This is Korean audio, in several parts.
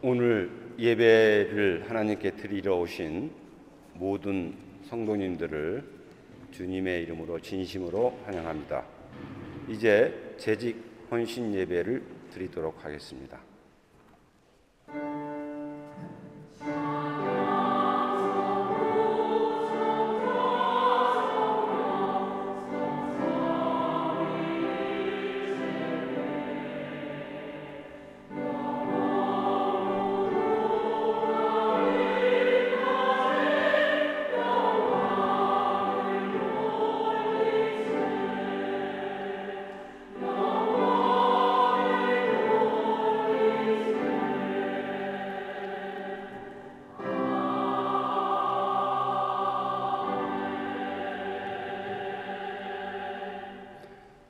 오늘 예배를 하나님께 드리러 오신 모든 성도님들을 주님의 이름으로 진심으로 환영합니다. 이제 재직 헌신 예배를 드리도록 하겠습니다.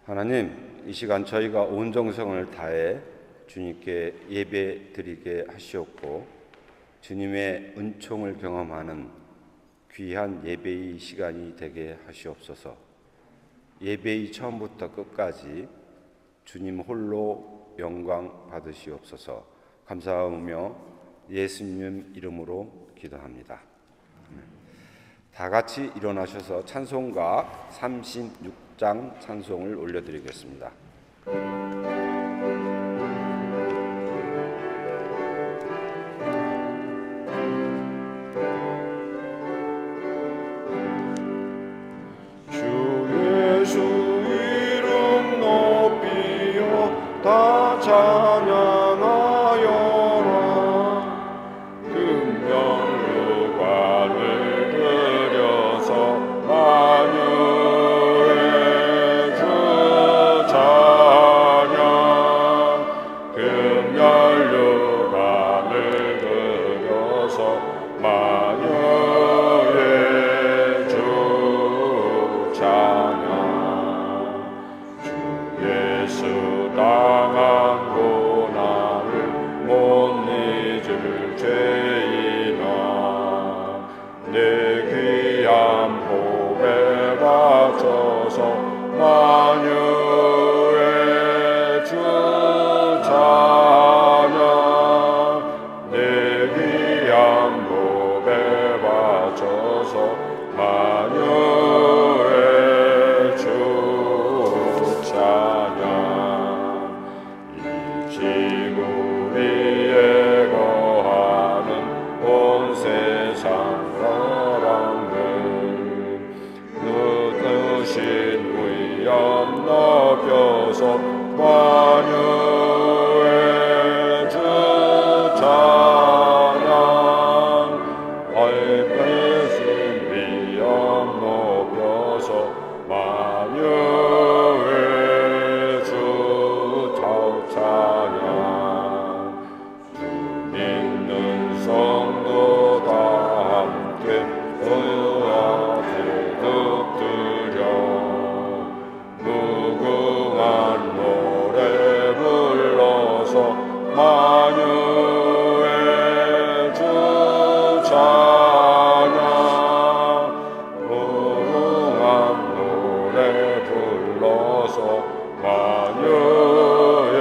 하나님, 이 시간 저희가 온 정성을 다해 주님께 예배 드리게 하시옵고 주님의 은총을 경험하는 귀한 예배의 시간이 되게 하시옵소서. 예배의 처음부터 끝까지 주님 홀로 영광 받으시옵소서. 감사하며 예수님 이름으로 기도합니다. 다 같이 일어나셔서 찬송가 36장 찬송을 올려드리겠습니다. 주 예수 이름 높이어 다 찬양하여라. 금명류관을 들여서 만유의 주 찬양. 금명류관을 들여서 만유의 주 찬양. 주 예수 당한 고난을 못 잊을 죄인아, 내 귀한 복에 바쳐서 만유의 주 찬양. 내 귀한 복에 바쳐서 만유의 주 찬양. 이 지구 위에 거하는 온 세상 사람들 그 뜻인 위엄 높여서 만유의 주 찬양. 얼핏인 위엄 높여서 만유의 주 찬양. 주 믿는 성도 다 함께 의하게 득드려 무궁한 노래 불러서 만유의 주 찬양. 무궁한 노래 불러서 만유의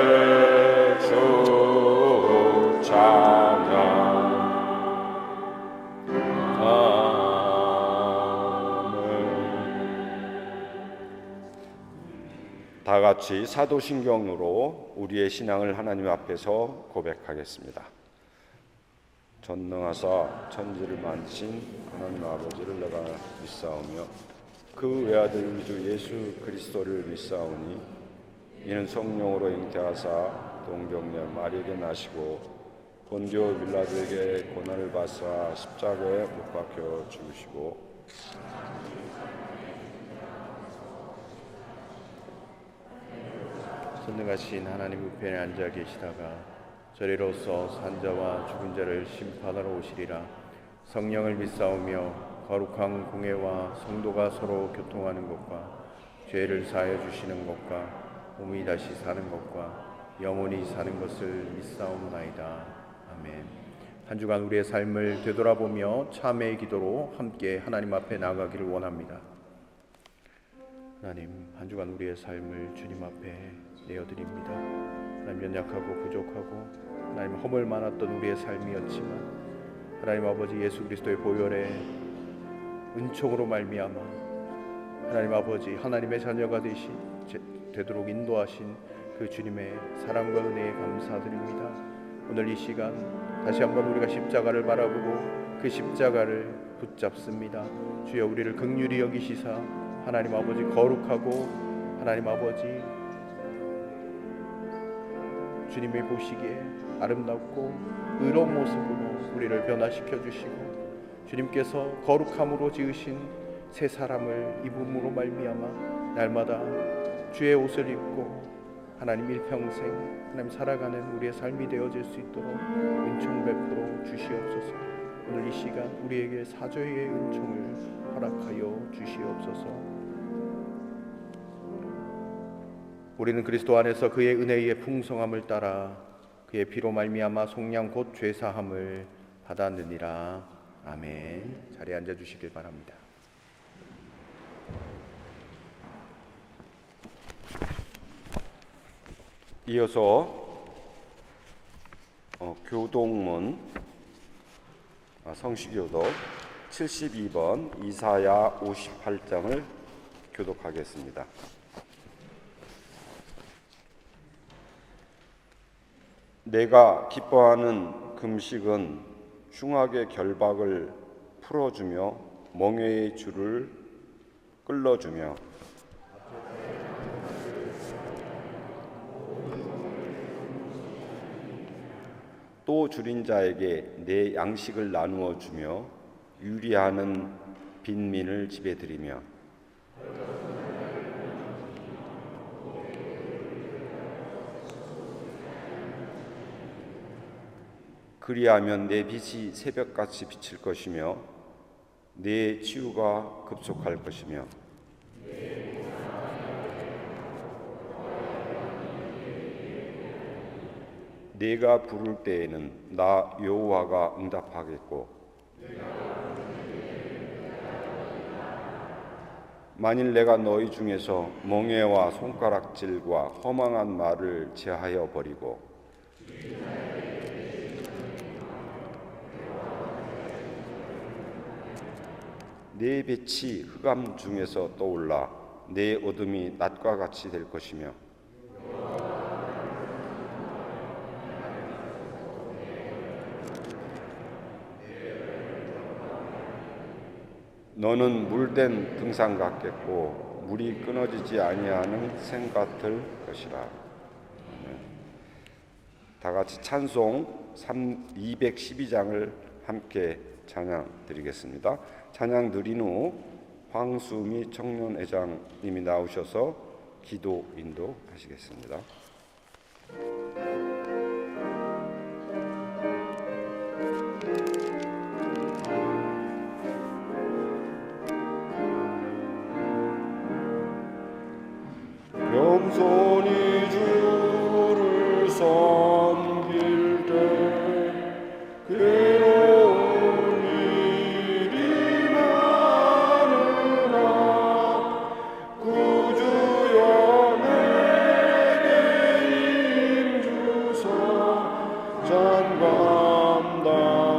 주 찬양. 아멘. 다 같이 사도신경으로 우리의 신앙을 하나님 앞에서 고백하겠습니다. 전능하사 천지를 만드신 하나님 아버지를 내가 믿사오며 그 외아들 우리 주 예수 그리스도를 믿사오니 이는 성령으로 잉태하사 동정녀 마리에게 나시고 본디오 빌라도에게 고난을 받사 십자가에 못 박혀 죽으시고 전능하신 하나님 우편에 앉아 계시다가 저리로서 산자와 죽은 자를 심판하러 오시리라. 성령을 믿사오며 거룩한 공회와 성도가 서로 교통하는 것과 죄를 사하여 주시는 것과 몸이 다시 사는 것과 영원히 사는 것을 믿사옵나이다. 아멘. 한 주간 우리의 삶을 되돌아보며 참회의 기도로 함께 하나님 앞에 나아가기를 원합니다. 하나님, 한 주간 우리의 삶을 주님 앞에 내어드립니다. 하나님 연약하고 부족하고 하나님 허물 많았던 우리의 삶이었지만 하나님 아버지 예수 그리스도의 보혈의 은총으로 말미암아 하나님 아버지 하나님의 자녀가 되도록 인도하신 그 주님의 사랑과 은혜에 감사드립니다. 오늘 이 시간 다시 한번 우리가 십자가를 바라보고 그 십자가를 붙잡습니다. 주여 우리를 긍휼히 여기시사 하나님 아버지 거룩하고 하나님 아버지 주님이 보시기에 아름답고 의로운 모습으로 우리를 변화시켜 주시고 주님께서 거룩함으로 지으신 새 사람을 입음으로 말미암아 날마다 주의 옷을 입고 하나님 일평생 하나님 살아가는 우리의 삶이 되어질 수 있도록 은총 베풀어 주시옵소서. 오늘 이 시간 우리에게 사죄의 은총을 허락하여 주시옵소서. 우리는 그리스도 안에서 그의 은혜의 풍성함을 따라 그의 피로 말미암아 속량 곧 죄사함을 받았느니라. 아멘. 자리에 앉아 주시길 바랍니다. 이어서 교동문 성시교독 72번 이사야 58장을 교독하겠습니다. 내가 기뻐하는 금식은 흉악의 결박을 풀어주며 멍에의 줄을 끌어주며 또 줄인 자에게 내 양식을 나누어 주며 유리하는 빈민을 집에 들이며 그리하면 내 빛이 새벽같이 비칠 것이며 내 치유가 급속할 것이며 네가 부를 때에는 나 여호와가 응답하겠고 만일 내가 너희 중에서 멍에와 손가락질과 허망한 말을 제하여 버리고 내 빛이 흑암 중에서 떠올라 내 어둠이 낮과 같이 될 것이며 너는 물된 등산 같겠고 물이 끊어지지 아니하는 샘 같을 것이라. 다 같이 찬송 212장을 함께 찬양 드리겠습니다. 찬양 드린 후 황수미 청년회장님이 나오셔서 기도 인도하시겠습니다. 겸손히 주를 섬길 때 괴로운 일이 많으나 구주여 내게 힘주사 참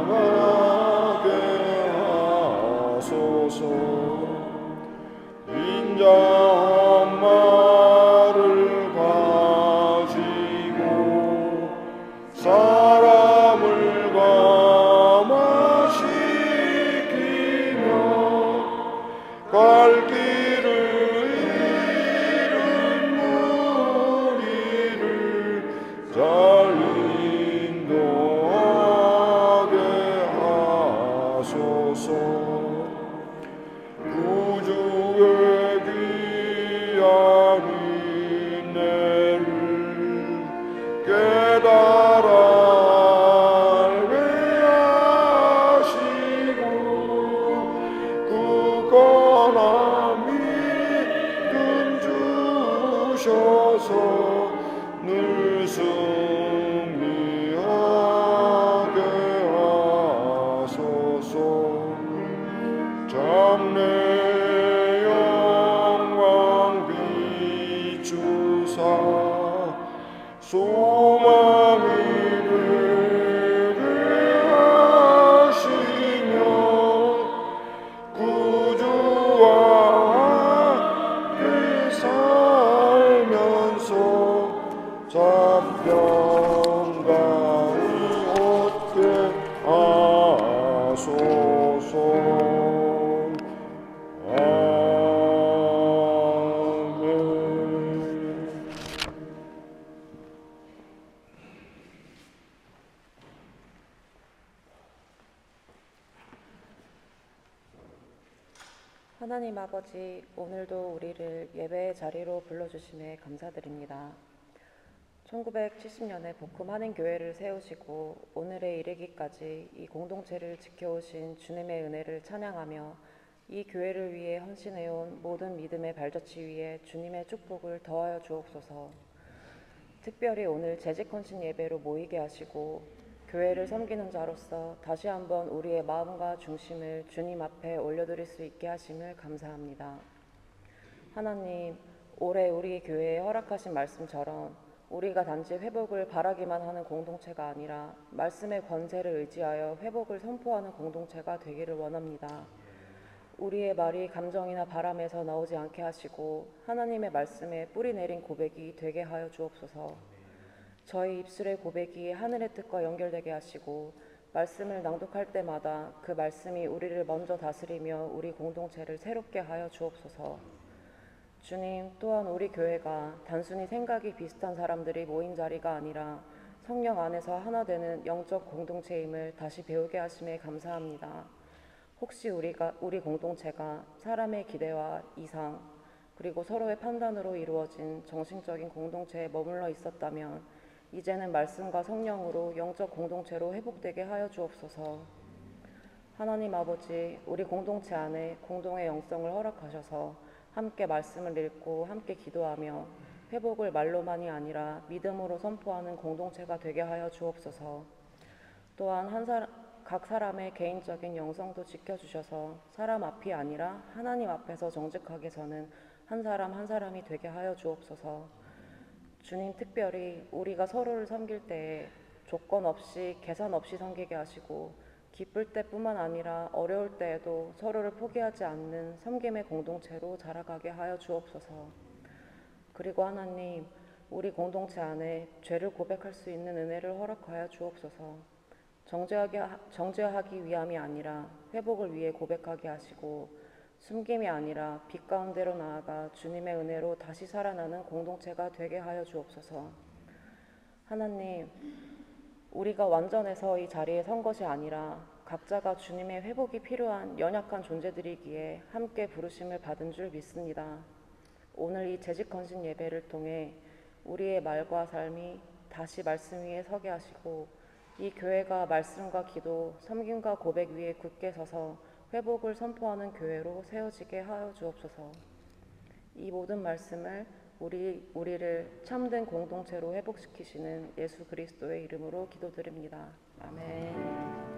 감당하게 하소서. 인자한 말을 가지고 사람을 감화시키며 갈 길을 잃은 무리를 잘 인도하소서. 하나님 아버지, 오늘도 우리를 예배의 자리로 불러주심에 감사드립니다. 1970년에 복음 한인교회를 세우시고 오늘에 이르기까지 이 공동체를 지켜오신 주님의 은혜를 찬양하며 이 교회를 위해 헌신해온 모든 믿음의 발자취 위에 주님의 축복을 더하여 주옵소서. 특별히 오늘 재직 헌신 예배로 모이게 하시고 교회를 섬기는 자로서 다시 한번 우리의 마음과 중심을 주님 앞에 올려드릴 수 있게 하심을 감사합니다. 하나님, 올해 우리 교회에 허락하신 말씀처럼 우리가 단지 회복을 바라기만 하는 공동체가 아니라 말씀의 권세를 의지하여 회복을 선포하는 공동체가 되기를 원합니다. 우리의 말이 감정이나 바람에서 나오지 않게 하시고 하나님의 말씀에 뿌리 내린 고백이 되게 하여 주옵소서. 저희 입술의 고백이 하늘의 뜻과 연결되게 하시고 말씀을 낭독할 때마다 그 말씀이 우리를 먼저 다스리며 우리 공동체를 새롭게 하여 주옵소서. 주님, 또한 우리 교회가 단순히 생각이 비슷한 사람들이 모인 자리가 아니라 성령 안에서 하나 되는 영적 공동체임을 다시 배우게 하심에 감사합니다. 혹시 우리 공동체가 사람의 기대와 이상 그리고 서로의 판단으로 이루어진 정신적인 공동체에 머물러 있었다면 이제는 말씀과 성령으로 영적 공동체로 회복되게 하여 주옵소서. 하나님 아버지, 우리 공동체 안에 공동의 영성을 허락하셔서 함께 말씀을 읽고 함께 기도하며 회복을 말로만이 아니라 믿음으로 선포하는 공동체가 되게 하여 주옵소서. 또한 각 사람의 개인적인 영성도 지켜주셔서 사람 앞이 아니라 하나님 앞에서 정직하게 서는 한 사람 한 사람이 되게 하여 주옵소서. 주님, 특별히 우리가 서로를 섬길 때에 조건 없이 계산 없이 섬기게 하시고 기쁠 때뿐만 아니라 어려울 때에도 서로를 포기하지 않는 섬김의 공동체로 자라가게 하여 주옵소서. 그리고 하나님, 우리 공동체 안에 죄를 고백할 수 있는 은혜를 허락하여 주옵소서. 정죄하기 위함이 아니라 회복을 위해 고백하게 하시고 숨김이 아니라 빛 가운데로 나아가 주님의 은혜로 다시 살아나는 공동체가 되게 하여 주옵소서. 하나님, 우리가 완전해서 이 자리에 선 것이 아니라 각자가 주님의 회복이 필요한 연약한 존재들이기에 함께 부르심을 받은 줄 믿습니다. 오늘 이 재직 헌신 예배를 통해 우리의 말과 삶이 다시 말씀 위에 서게 하시고 이 교회가 말씀과 기도, 섬김과 고백 위에 굳게 서서 회복을 선포하는 교회로 세워지게 하여 주옵소서. 이 모든 말씀을 우리를 참된 공동체로 회복시키시는 예수 그리스도의 이름으로 기도드립니다. 아멘.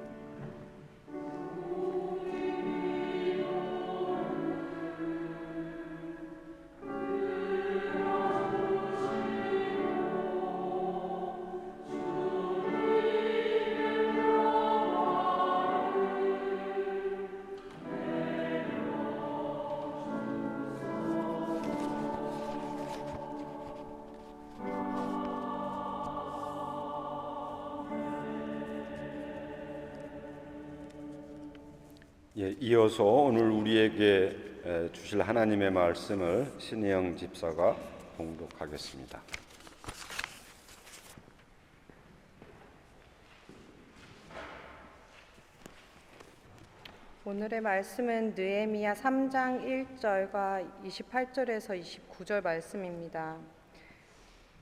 이어서 오늘 우리에게 주실 하나님의 말씀을 신혜영 집사가 봉독하겠습니다. 오늘의 말씀은 느헤미야 3장 1절과 28절에서 29절 말씀입니다.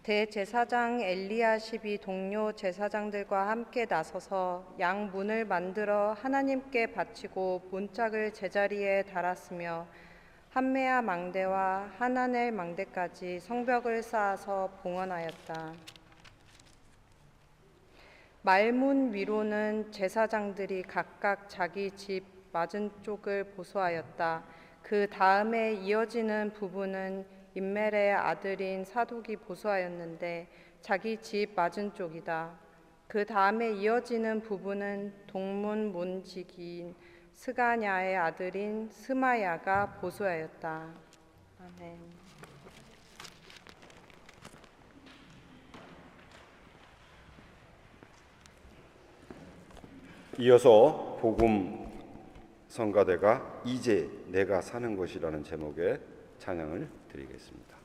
대제사장 엘리야십이 동료 제사장들과 함께 나서서 양문을 만들어 하나님께 바치고 본짝을 제자리에 달았으며 한메아 망대와 하나넬 망대까지 성벽을 쌓아서 봉헌하였다. 말문 위로는 제사장들이 각각 자기 집 맞은 쪽을 보수하였다. 그 다음에 이어지는 부분은 임멜의 아들인 사독이 보수하였는데 자기 집 맞은 쪽이다. 그 다음에 이어지는 부분은 동문 문지기인 스가냐의 아들인 스마야가 보수하였다. 아멘. 이어서 복음 성가대가 이제 내가 사는 것이라는 제목의 찬양을 드리겠습니다.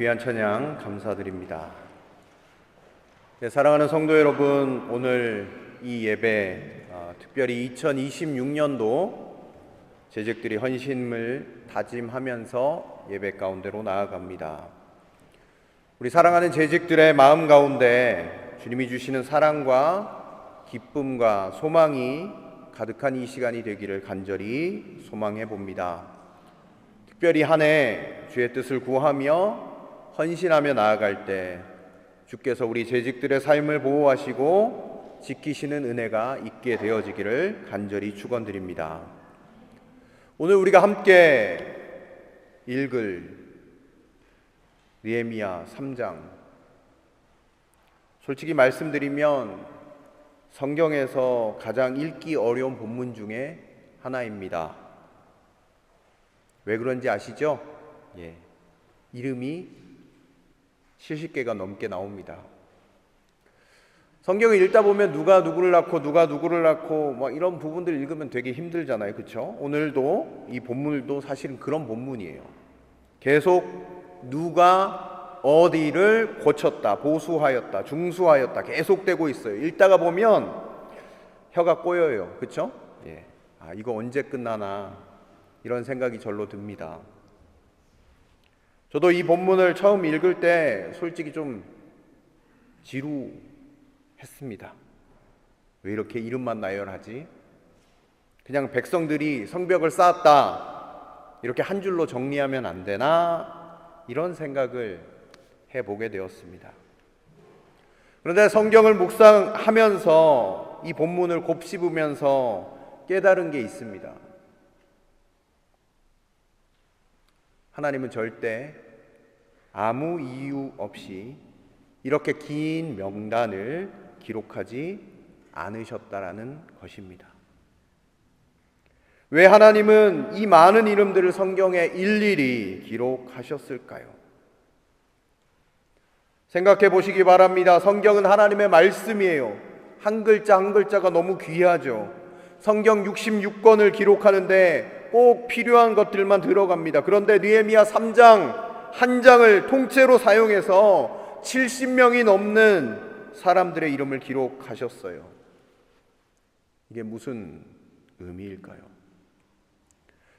귀한 찬양 감사드립니다. 네, 사랑하는 성도 여러분, 오늘 이 예배 특별히 2026년도 재직들이 헌신을 다짐하면서 예배 가운데로 나아갑니다. 우리 사랑하는 재직들의 마음 가운데 주님이 주시는 사랑과 기쁨과 소망이 가득한 이 시간이 되기를 간절히 소망해 봅니다. 특별히 한 해 주의 뜻을 구하며 헌신하며 나아갈 때 주께서 우리 재직들의 삶을 보호하시고 지키시는 은혜가 있게 되어지기를 간절히 축원드립니다. 오늘 우리가 함께 읽을 느헤미야 3장, 솔직히 말씀드리면 성경에서 가장 읽기 어려운 본문 중에 하나입니다. 왜 그런지 아시죠? 이름이 70개가 넘게 나옵니다. 성경을 읽다 보면 누가 누구를 낳고 뭐 이런 부분들 읽으면 되게 힘들잖아요. 그렇죠? 오늘도 이 본문도 사실은 그런 본문이에요. 계속 누가 어디를 고쳤다, 보수하였다, 중수하였다 계속되고 있어요. 읽다가 보면 혀가 꼬여요. 그렇죠? 이거 언제 끝나나 이런 생각이 절로 듭니다. 저도 이 본문을 처음 읽을 때 솔직히 좀 지루했습니다. 왜 이렇게 이름만 나열하지? 그냥 백성들이 성벽을 쌓았다 이렇게 한 줄로 정리하면 안 되나? 이런 생각을 해보게 되었습니다. 그런데 성경을 묵상하면서 이 본문을 곱씹으면서 깨달은 게 있습니다. 하나님은 절대 아무 이유 없이 이렇게 긴 명단을 기록하지 않으셨다라는 것입니다. 왜 하나님은 이 많은 이름들을 성경에 일일이 기록하셨을까요? 생각해 보시기 바랍니다. 성경은 하나님의 말씀이에요. 한 글자 한 글자가 너무 귀하죠. 성경 66권을 기록하는데 꼭 필요한 것들만 들어갑니다. 그런데 느헤미야 3장 한 장을 통째로 사용해서 70명이 넘는 사람들의 이름을 기록하셨어요. 이게 무슨 의미일까요?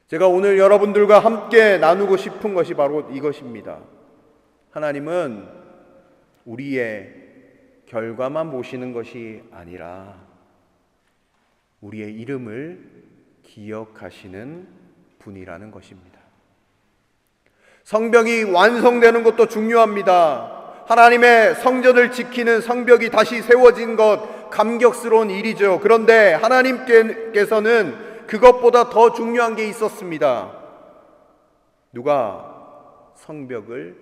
제가 오늘 여러분들과 함께 나누고 싶은 것이 바로 이것입니다. 하나님은 우리의 결과만 보시는 것이 아니라 우리의 이름을 기억하시는 분이라는 것입니다. 성벽이 완성되는 것도 중요합니다. 하나님의 성전을 지키는 성벽이 다시 세워진 것 감격스러운 일이죠. 그런데 하나님께서는 그것보다 더 중요한 게 있었습니다. 누가 성벽을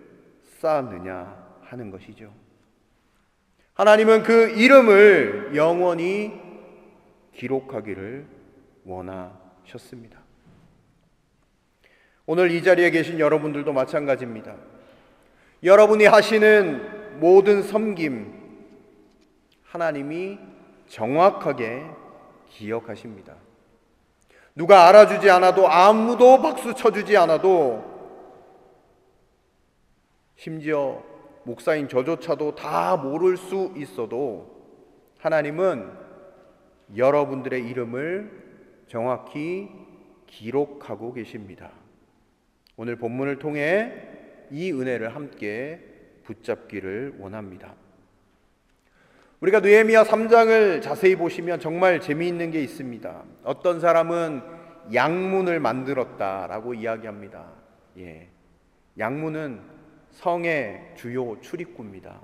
쌓았느냐 하는 것이죠. 하나님은 그 이름을 영원히 기록하기를 원하셨습니다. 오늘 이 자리에 계신 여러분들도 마찬가지입니다. 여러분이 하시는 모든 섬김 하나님이 정확하게 기억하십니다. 누가 알아주지 않아도, 아무도 박수 쳐주지 않아도, 심지어 목사인 저조차도 다 모를 수 있어도 하나님은 여러분들의 이름을 정확히 기록하고 계십니다. 오늘 본문을 통해 이 은혜를 함께 붙잡기를 원합니다. 우리가 느헤미야 3장을 자세히 보시면 정말 재미있는 게 있습니다. 어떤 사람은 양문을 만들었다라고 이야기합니다. 양문은 성의 주요 출입구입니다.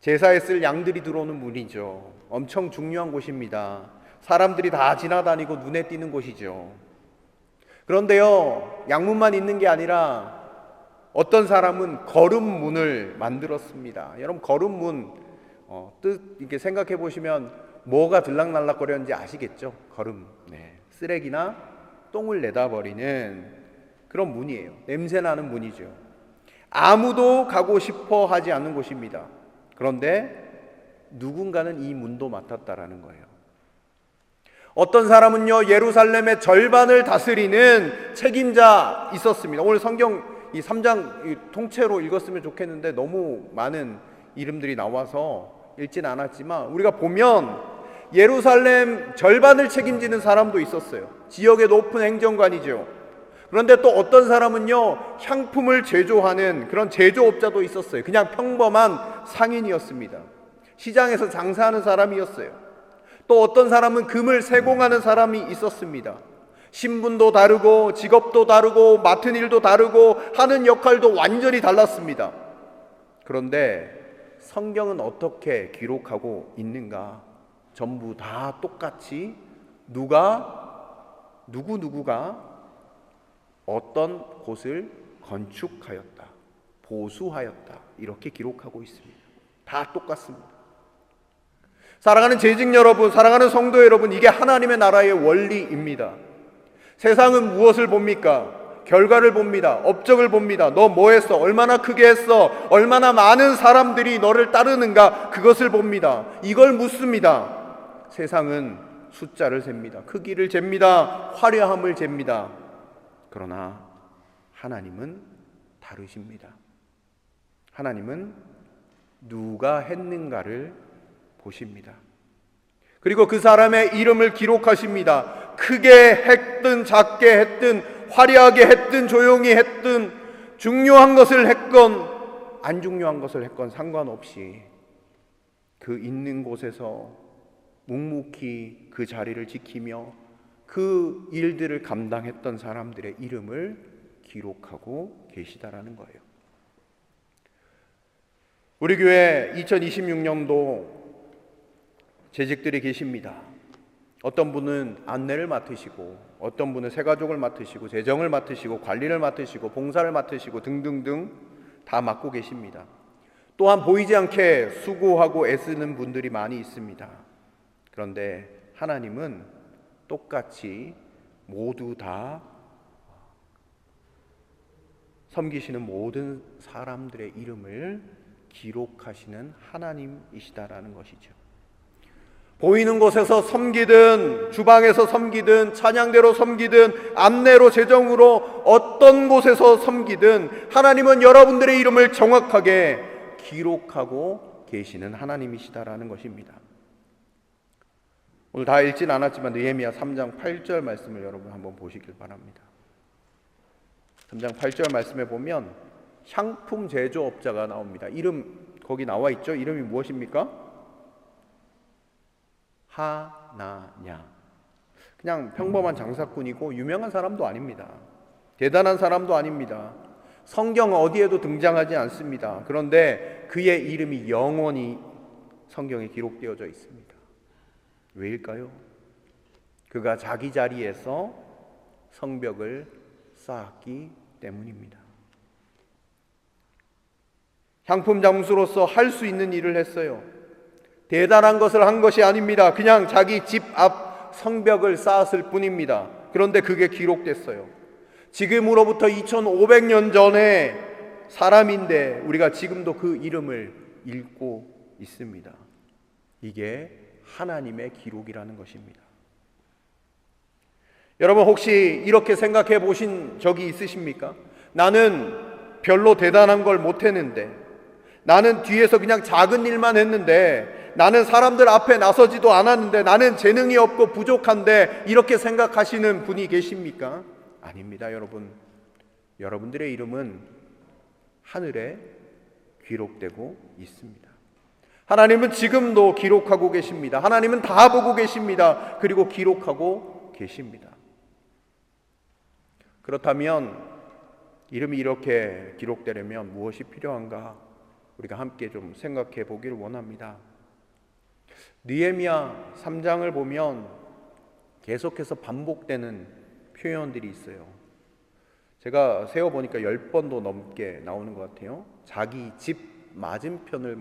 제사에 쓸 양들이 들어오는 문이죠. 엄청 중요한 곳입니다. 사람들이 다 지나다니고 눈에 띄는 곳이죠. 그런데요, 양문만 있는 게 아니라 어떤 사람은 걸음문을 만들었습니다. 여러분, 걸음문 뜻 이렇게 생각해 보시면 뭐가 들락날락거렸는지 아시겠죠? 걸음, 쓰레기나 똥을 내다 버리는 그런 문이에요. 냄새나는 문이죠. 아무도 가고 싶어 하지 않는 곳입니다. 그런데 누군가는 이 문도 맡았다라는 거예요. 어떤 사람은요, 예루살렘의 절반을 다스리는 책임자 있었습니다. 오늘 성경 이 3장 통째로 읽었으면 좋겠는데 너무 많은 이름들이 나와서 읽진 않았지만, 우리가 보면 예루살렘 절반을 책임지는 사람도 있었어요. 지역의 높은 행정관이죠. 그런데 또 어떤 사람은요, 향품을 제조하는 그런 제조업자도 있었어요. 그냥 평범한 상인이었습니다. 시장에서 장사하는 사람이었어요. 또 어떤 사람은 금을 세공하는 사람이 있었습니다. 신분도 다르고 직업도 다르고 맡은 일도 다르고 하는 역할도 완전히 달랐습니다. 그런데 성경은 어떻게 기록하고 있는가? 전부 다 똑같이 누구누구가 어떤 곳을 건축하였다, 보수하였다, 이렇게 기록하고 있습니다. 다 똑같습니다. 사랑하는 재직 여러분, 사랑하는 성도 여러분, 이게 하나님의 나라의 원리입니다. 세상은 무엇을 봅니까? 결과를 봅니다. 업적을 봅니다. 너 뭐 했어? 얼마나 크게 했어? 얼마나 많은 사람들이 너를 따르는가? 그것을 봅니다. 이걸 묻습니다. 세상은 숫자를 잽니다. 크기를 잽니다. 화려함을 잽니다. 그러나 하나님은 다르십니다. 하나님은 누가 했는가를 보십니다. 그리고 그 사람의 이름을 기록하십니다. 크게 했든 작게 했든 화려하게 했든 조용히 했든 중요한 것을 했건 안 중요한 것을 했건 상관없이 그 있는 곳에서 묵묵히 그 자리를 지키며 그 일들을 감당했던 사람들의 이름을 기록하고 계시다라는 거예요. 우리 교회 2026년도 재직들이 계십니다. 어떤 분은 안내를 맡으시고, 어떤 분은 새가족을 맡으시고, 재정을 맡으시고, 관리를 맡으시고, 봉사를 맡으시고 등등등 다 맡고 계십니다. 또한 보이지 않게 수고하고 애쓰는 분들이 많이 있습니다. 그런데 하나님은 똑같이 모두 다 섬기시는 모든 사람들의 이름을 기록하시는 하나님이시다라는 것이죠. 보이는 곳에서 섬기든 주방에서 섬기든 찬양대로 섬기든 안내로 재정으로 어떤 곳에서 섬기든 하나님은 여러분들의 이름을 정확하게 기록하고 계시는 하나님이시다라는 것입니다. 오늘 다 읽진 않았지만 느헤미야 3장 8절 말씀을 여러분 한번 보시길 바랍니다. 3장 8절 말씀에 보면 향품 제조업자가 나옵니다. 이름 거기 나와 있죠? 이름이 무엇입니까? 하나냐. 그냥 평범한 장사꾼이고 유명한 사람도 아닙니다. 대단한 사람도 아닙니다. 성경 어디에도 등장하지 않습니다. 그런데 그의 이름이 영원히 성경에 기록되어져 있습니다. 왜일까요? 그가 자기 자리에서 성벽을 쌓았기 때문입니다. 향품 장수로서 할 수 있는 일을 했어요. 대단한 것을 한 것이 아닙니다. 그냥 자기 집 앞 성벽을 쌓았을 뿐입니다. 그런데 그게 기록됐어요. 지금으로부터 2500년 전에 사람인데 우리가 지금도 그 이름을 읽고 있습니다. 이게 하나님의 기록이라는 것입니다. 여러분 혹시 이렇게 생각해 보신 적이 있으십니까? 나는 별로 대단한 걸 못했는데, 나는 뒤에서 그냥 작은 일만 했는데, 나는 사람들 앞에 나서지도 않았는데, 나는 재능이 없고 부족한데, 이렇게 생각하시는 분이 계십니까? 아닙니다, 여러분. 여러분들의 이름은 하늘에 기록되고 있습니다. 하나님은 지금도 기록하고 계십니다. 하나님은 다 보고 계십니다. 그리고 기록하고 계십니다. 그렇다면 이름이 이렇게 기록되려면 무엇이 필요한가? 우리가 함께 좀 생각해 보기를 원합니다. 느헤미야 3장을 보면 계속해서 반복되는 표현들이 있어요. 제가 세어보니까 10번도 넘게 나오는 것 같아요. 자기 집 맞은편을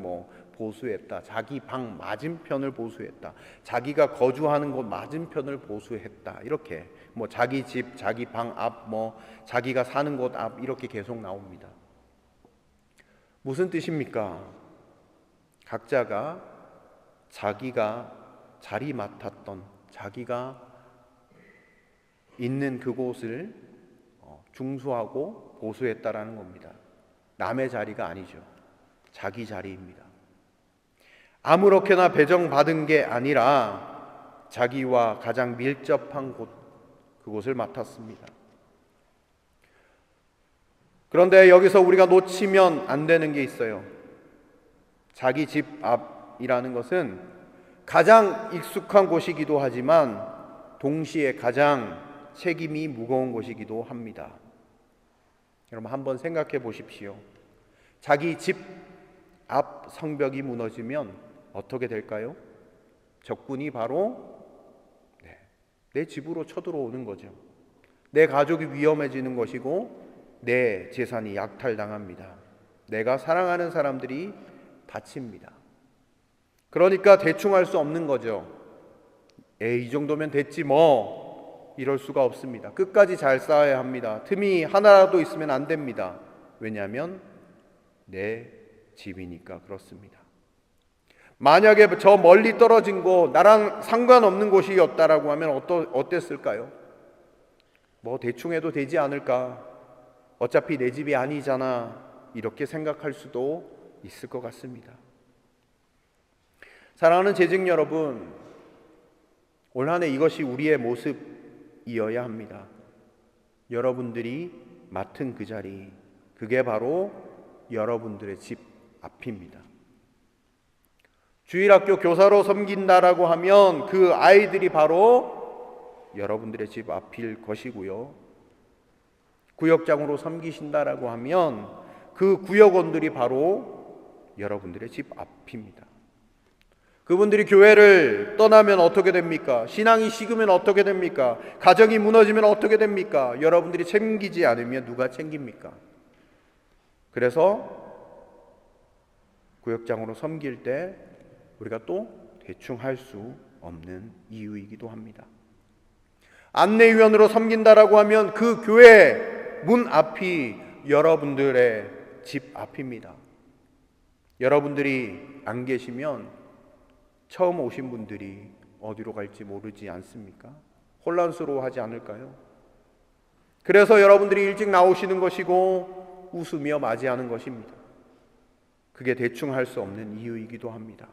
보수했다. 자기 방 맞은편을 보수했다. 자기가 거주하는 곳 맞은편을 보수했다. 이렇게 자기 집, 자기 방 앞, 자기가 사는 곳 앞 이렇게 계속 나옵니다. 무슨 뜻입니까? 각자가 자기가 자리 맡았던, 자기가 있는 그곳을 중수하고 보수했다라는 겁니다. 남의 자리가 아니죠. 자기 자리입니다. 아무렇게나 배정받은 게 아니라 자기와 가장 밀접한 곳, 그곳을 맡았습니다. 그런데 여기서 우리가 놓치면 안 되는 게 있어요. 자기 집 앞이라는 것은 가장 익숙한 곳이기도 하지만 동시에 가장 책임이 무거운 곳이기도 합니다. 여러분 한번 생각해 보십시오. 자기 집 앞 성벽이 무너지면 어떻게 될까요? 적군이 바로 내 집으로 쳐들어오는 거죠. 내 가족이 위험해지는 것이고 내 재산이 약탈당합니다. 내가 사랑하는 사람들이 다칩니다. 그러니까 대충 할 수 없는 거죠. 이 정도면 됐지 뭐, 이럴 수가 없습니다. 끝까지 잘 쌓아야 합니다. 틈이 하나라도 있으면 안 됩니다. 왜냐하면 내 집이니까 그렇습니다. 만약에 저 멀리 떨어진 곳, 나랑 상관없는 곳이었다라고 하면 어땠을까요? 뭐 대충 해도 되지 않을까, 어차피 내 집이 아니잖아, 이렇게 생각할 수도 있을 것 같습니다. 사랑하는 재직 여러분, 올 한 해 이것이 우리의 모습이어야 합니다. 여러분들이 맡은 그 자리, 그게 바로 여러분들의 집 앞입니다. 주일학교 교사로 섬긴다라고 하면 그 아이들이 바로 여러분들의 집 앞일 것이고요. 구역장으로 섬기신다라고 하면 그 구역원들이 바로 여러분들의 집 앞입니다. 그분들이 교회를 떠나면 어떻게 됩니까? 신앙이 식으면 어떻게 됩니까? 가정이 무너지면 어떻게 됩니까? 여러분들이 챙기지 않으면 누가 챙깁니까? 그래서 구역장으로 섬길 때 우리가 또 대충 할 수 없는 이유이기도 합니다. 안내위원으로 섬긴다라고 하면 그 교회 문 앞이 여러분들의 집 앞입니다. 여러분들이 안 계시면 처음 오신 분들이 어디로 갈지 모르지 않습니까? 혼란스러워하지 않을까요? 그래서 여러분들이 일찍 나오시는 것이고 웃으며 맞이하는 것입니다. 그게 대충 할 수 없는 이유이기도 합니다.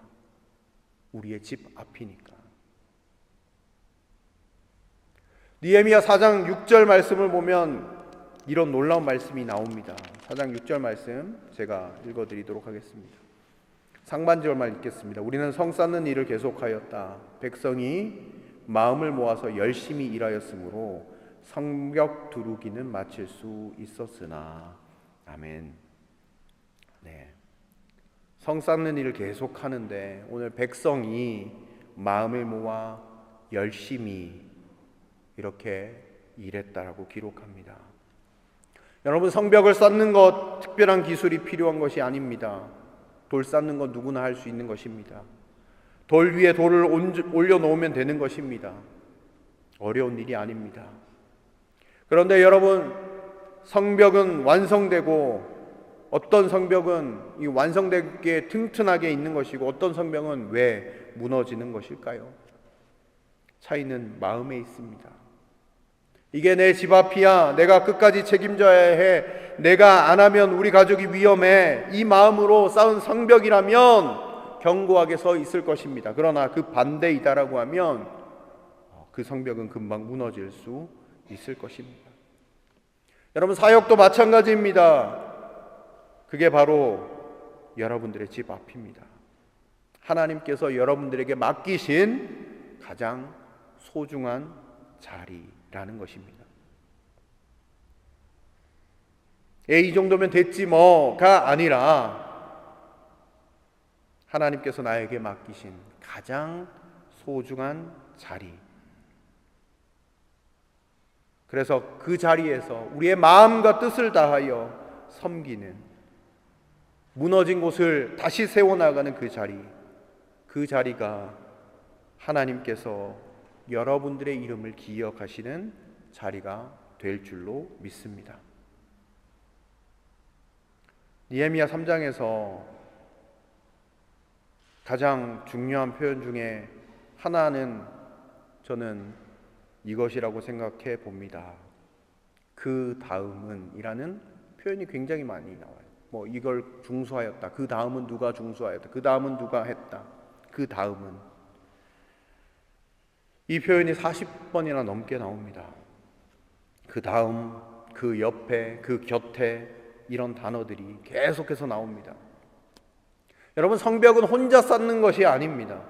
우리의 집 앞이니까. 느헤미야 4장 6절 말씀을 보면 이런 놀라운 말씀이 나옵니다. 4장 6절 말씀 제가 읽어드리도록 하겠습니다. 상반절만 읽겠습니다. 우리는 성 쌓는 일을 계속하였다. 백성이 마음을 모아서 열심히 일하였으므로 성벽 두루기는 마칠 수 있었으나. 아멘. 네. 성 쌓는 일을 계속하는데 오늘 백성이 마음을 모아 열심히 이렇게 일했다라고 기록합니다. 여러분, 성벽을 쌓는 것 특별한 기술이 필요한 것이 아닙니다. 돌 쌓는 건 누구나 할 수 있는 것입니다. 돌 위에 돌을 올려놓으면 되는 것입니다. 어려운 일이 아닙니다. 그런데 여러분, 성벽은 완성되고 어떤 성벽은 이 완성되게 튼튼하게 있는 것이고 어떤 성벽은 왜 무너지는 것일까요? 차이는 마음에 있습니다. 이게 내 집 앞이야, 내가 끝까지 책임져야 해, 내가 안 하면 우리 가족이 위험해, 이 마음으로 쌓은 성벽이라면 견고하게 서 있을 것입니다. 그러나 그 반대이다라고 하면 그 성벽은 금방 무너질 수 있을 것입니다. 여러분, 사역도 마찬가지입니다. 그게 바로 여러분들의 집 앞입니다. 하나님께서 여러분들에게 맡기신 가장 소중한 자리라는 것입니다. 이 정도면 됐지 뭐가 아니라 하나님께서 나에게 맡기신 가장 소중한 자리. 그래서 그 자리에서 우리의 마음과 뜻을 다하여 섬기는, 무너진 곳을 다시 세워나가는 그 자리가 하나님께서 여러분들의 이름을 기억하시는 자리가 될 줄로 믿습니다. 느헤미야 3장에서 가장 중요한 표현 중에 하나는 저는 이것이라고 생각해 봅니다. 그 다음은 이라는 표현이 굉장히 많이 나와요. 뭐 이걸 중수하였다. 그 다음은 누가 중수하였다. 그 다음은 누가 했다. 그 다음은. 이 표현이 40번이나 넘게 나옵니다. 그 다음, 그 옆에, 그 곁에 이런 단어들이 계속해서 나옵니다. 여러분, 성벽은 혼자 쌓는 것이 아닙니다.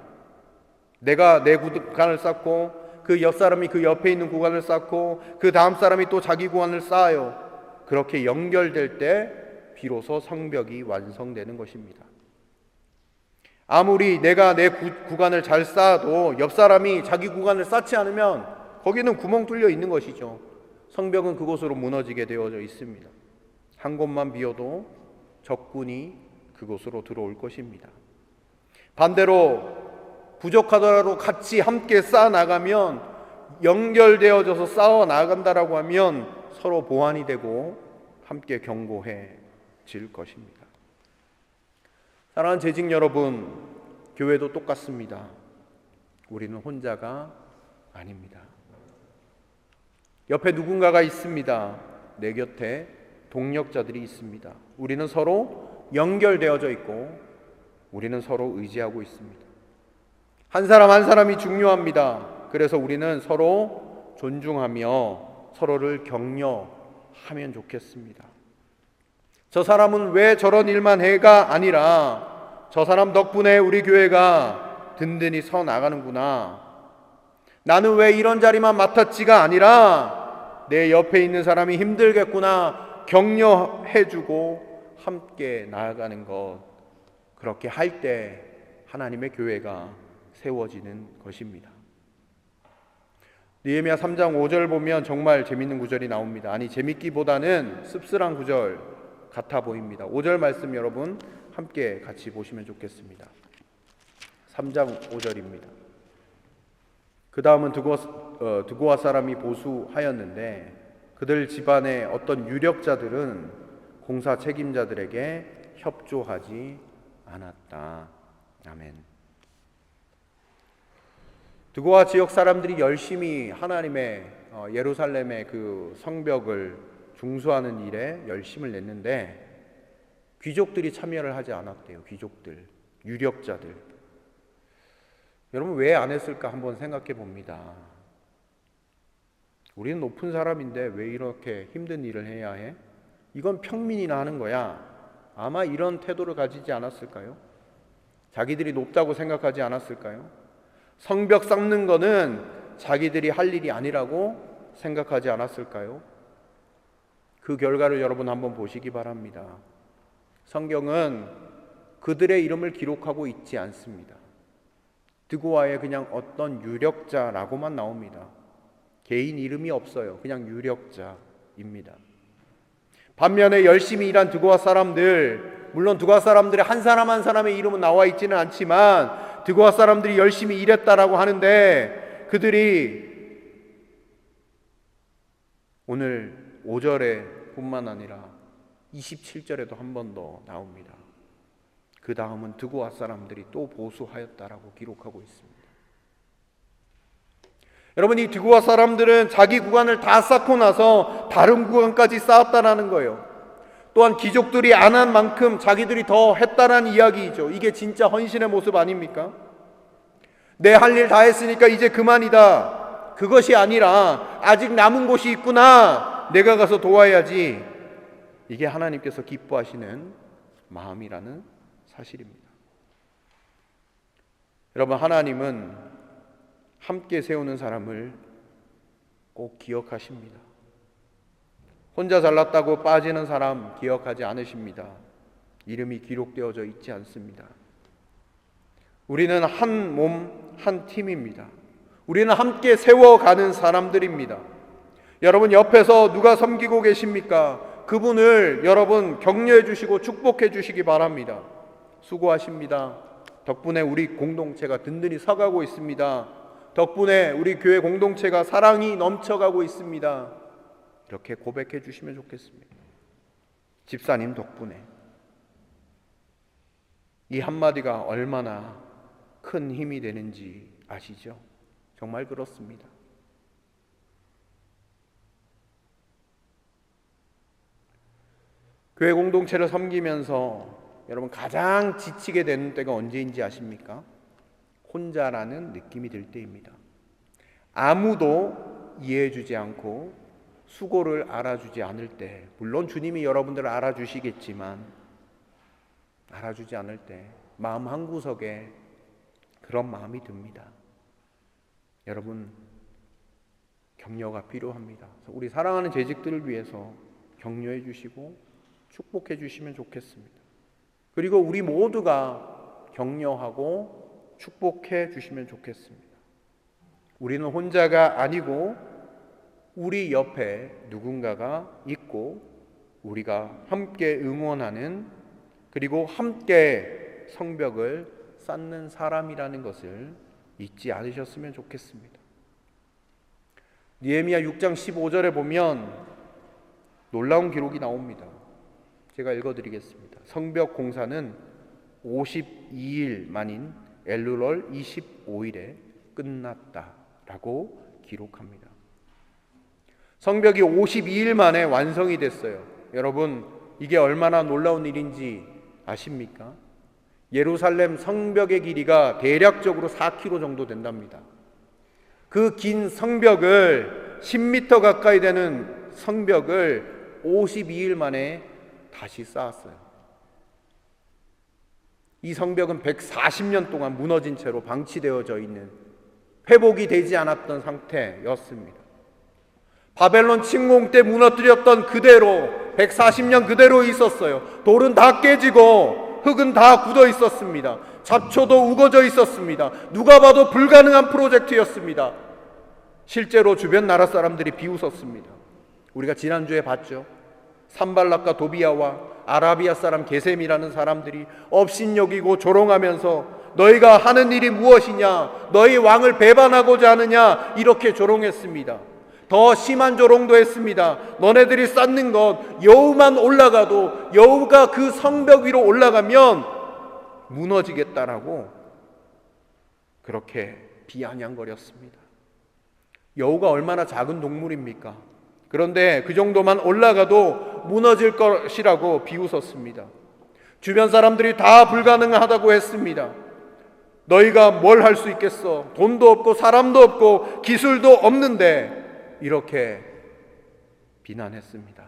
내가 내 구간을 쌓고 그 옆 사람이 그 옆에 있는 구간을 쌓고 그 다음 사람이 또 자기 구간을 쌓아요. 그렇게 연결될 때 비로소 성벽이 완성되는 것입니다. 아무리 내가 내 구간을 잘 쌓아도 옆 사람이 자기 구간을 쌓지 않으면 거기는 구멍 뚫려 있는 것이죠. 성벽은 그곳으로 무너지게 되어져 있습니다. 한 곳만 비어도 적군이 그곳으로 들어올 것입니다. 반대로 부족하더라도 같이 함께 쌓아 나가면, 연결되어져서 쌓아 나간다라고 하면 서로 보완이 되고 함께 견고해질 것입니다. 사랑하는 재직 여러분, 교회도 똑같습니다. 우리는 혼자가 아닙니다. 옆에 누군가가 있습니다. 내 곁에 동력자들이 있습니다. 우리는 서로 연결되어져 있고 우리는 서로 의지하고 있습니다. 한 사람 한 사람이 중요합니다. 그래서 우리는 서로 존중하며 서로를 격려하면 좋겠습니다. 저 사람은 왜 저런 일만 해가 아니라 저 사람 덕분에 우리 교회가 든든히 서 나가는구나. 나는 왜 이런 자리만 맡았지가 아니라 내 옆에 있는 사람이 힘들겠구나. 격려해주고 함께 나아가는 것. 그렇게 할 때 하나님의 교회가 세워지는 것입니다. 느헤미야 3장 5절 보면 정말 재밌는 구절이 나옵니다. 아니, 재밌기보다는 씁쓸한 구절 같아 보입니다. 5절 말씀 여러분 함께 같이 보시면 좋겠습니다. 3장 5절입니다. 그 다음은 드고아 사람이 보수하였는데 그들 집안의 어떤 유력자들은 공사 책임자들에게 협조하지 않았다. 아멘. 드고아 지역 사람들이 열심히 하나님의 예루살렘의 그 성벽을 중수하는 일에 열심을 냈는데 귀족들이 참여를 하지 않았대요. 귀족들, 유력자들. 여러분, 왜 안 했을까 한번 생각해 봅니다. 우리는 높은 사람인데 왜 이렇게 힘든 일을 해야 해? 이건 평민이나 하는 거야. 아마 이런 태도를 가지지 않았을까요? 자기들이 높다고 생각하지 않았을까요? 성벽 쌓는 거는 자기들이 할 일이 아니라고 생각하지 않았을까요? 그 결과를 여러분 한번 보시기 바랍니다. 성경은 그들의 이름을 기록하고 있지 않습니다. 드고아의 그냥 어떤 유력자라고만 나옵니다. 개인 이름이 없어요. 그냥 유력자입니다. 반면에 열심히 일한 드고아 사람들, 물론 드고아 사람들의 한 사람 한 사람의 이름은 나와 있지는 않지만 드고아 사람들이 열심히 일했다라고 하는데 그들이 오늘 5절에 뿐만 아니라 27절에도 한 번 더 나옵니다. 그 다음은 드고아 사람들이 또 보수하였다라고 기록하고 있습니다. 여러분, 이 드고아 사람들은 자기 구간을 다 쌓고 나서 다른 구간까지 쌓았다라는 거예요. 또한 귀족들이 안 한 만큼 자기들이 더 했다라는 이야기이죠. 이게 진짜 헌신의 모습 아닙니까? 내 할 일 다 했으니까 이제 그만이다. 그것이 아니라 아직 남은 곳이 있구나. 내가 가서 도와야지. 이게 하나님께서 기뻐하시는 마음이라는 사실입니다. 여러분, 하나님은 함께 세우는 사람을 꼭 기억하십니다. 혼자 잘났다고 빠지는 사람 기억하지 않으십니다. 이름이 기록되어져 있지 않습니다. 우리는 한 몸, 한 팀입니다. 우리는 함께 세워가는 사람들입니다. 여러분, 옆에서 누가 섬기고 계십니까? 그분을 여러분 격려해 주시고 축복해 주시기 바랍니다. 수고하십니다. 덕분에 우리 공동체가 든든히 서가고 있습니다. 덕분에 우리 교회 공동체가 사랑이 넘쳐가고 있습니다. 이렇게 고백해 주시면 좋겠습니다. 집사님 덕분에. 이 한마디가 얼마나 큰 힘이 되는지 아시죠? 정말 그렇습니다. 교회 공동체를 섬기면서 여러분 가장 지치게 되는 때가 언제인지 아십니까? 혼자라는 느낌이 들 때입니다. 아무도 이해해주지 않고 수고를 알아주지 않을 때, 물론 주님이 여러분들을 알아주시겠지만 알아주지 않을 때 마음 한구석에 그런 마음이 듭니다. 여러분, 격려가 필요합니다. 우리 사랑하는 재직들을 위해서 격려해 주시고 축복해 주시면 좋겠습니다. 그리고 우리 모두가 격려하고 축복해 주시면 좋겠습니다. 우리는 혼자가 아니고 우리 옆에 누군가가 있고 우리가 함께 응원하는, 그리고 함께 성벽을 쌓는 사람이라는 것을 잊지 않으셨으면 좋겠습니다. 느헤미야 6장 15절에 보면 놀라운 기록이 나옵니다. 제가 읽어드리겠습니다. 성벽 공사는 52일 만인 엘룰월 25일에 끝났다라고 기록합니다. 성벽이 52일 만에 완성이 됐어요. 여러분, 이게 얼마나 놀라운 일인지 아십니까? 예루살렘 성벽의 길이가 대략적으로 4km 정도 된답니다. 그 긴 성벽을 10m 가까이 되는 성벽을 52일 만에 다시 쌓았어요. 이 성벽은 140년 동안 무너진 채로 방치되어져 있는, 회복이 되지 않았던 상태였습니다. 바벨론 침공 때 무너뜨렸던 그대로 140년 그대로 있었어요. 돌은 다 깨지고 흙은 다 굳어 있었습니다. 잡초도 우거져 있었습니다. 누가 봐도 불가능한 프로젝트였습니다. 실제로 주변 나라 사람들이 비웃었습니다. 우리가 지난주에 봤죠. 산발락과 도비아와 아라비아 사람 게셈이라는 사람들이 업신여기고 조롱하면서 너희가 하는 일이 무엇이냐, 너희 왕을 배반하고자 하느냐, 이렇게 조롱했습니다. 더 심한 조롱도 했습니다. 너네들이 쌓는 것, 여우만 올라가도, 여우가 그 성벽 위로 올라가면 무너지겠다라고 그렇게 비아냥거렸습니다. 여우가 얼마나 작은 동물입니까? 그런데 그 정도만 올라가도 무너질 것이라고 비웃었습니다. 주변 사람들이 다 불가능하다고 했습니다. 너희가 뭘 할 수 있겠어? 돈도 없고 사람도 없고 기술도 없는데, 이렇게 비난했습니다.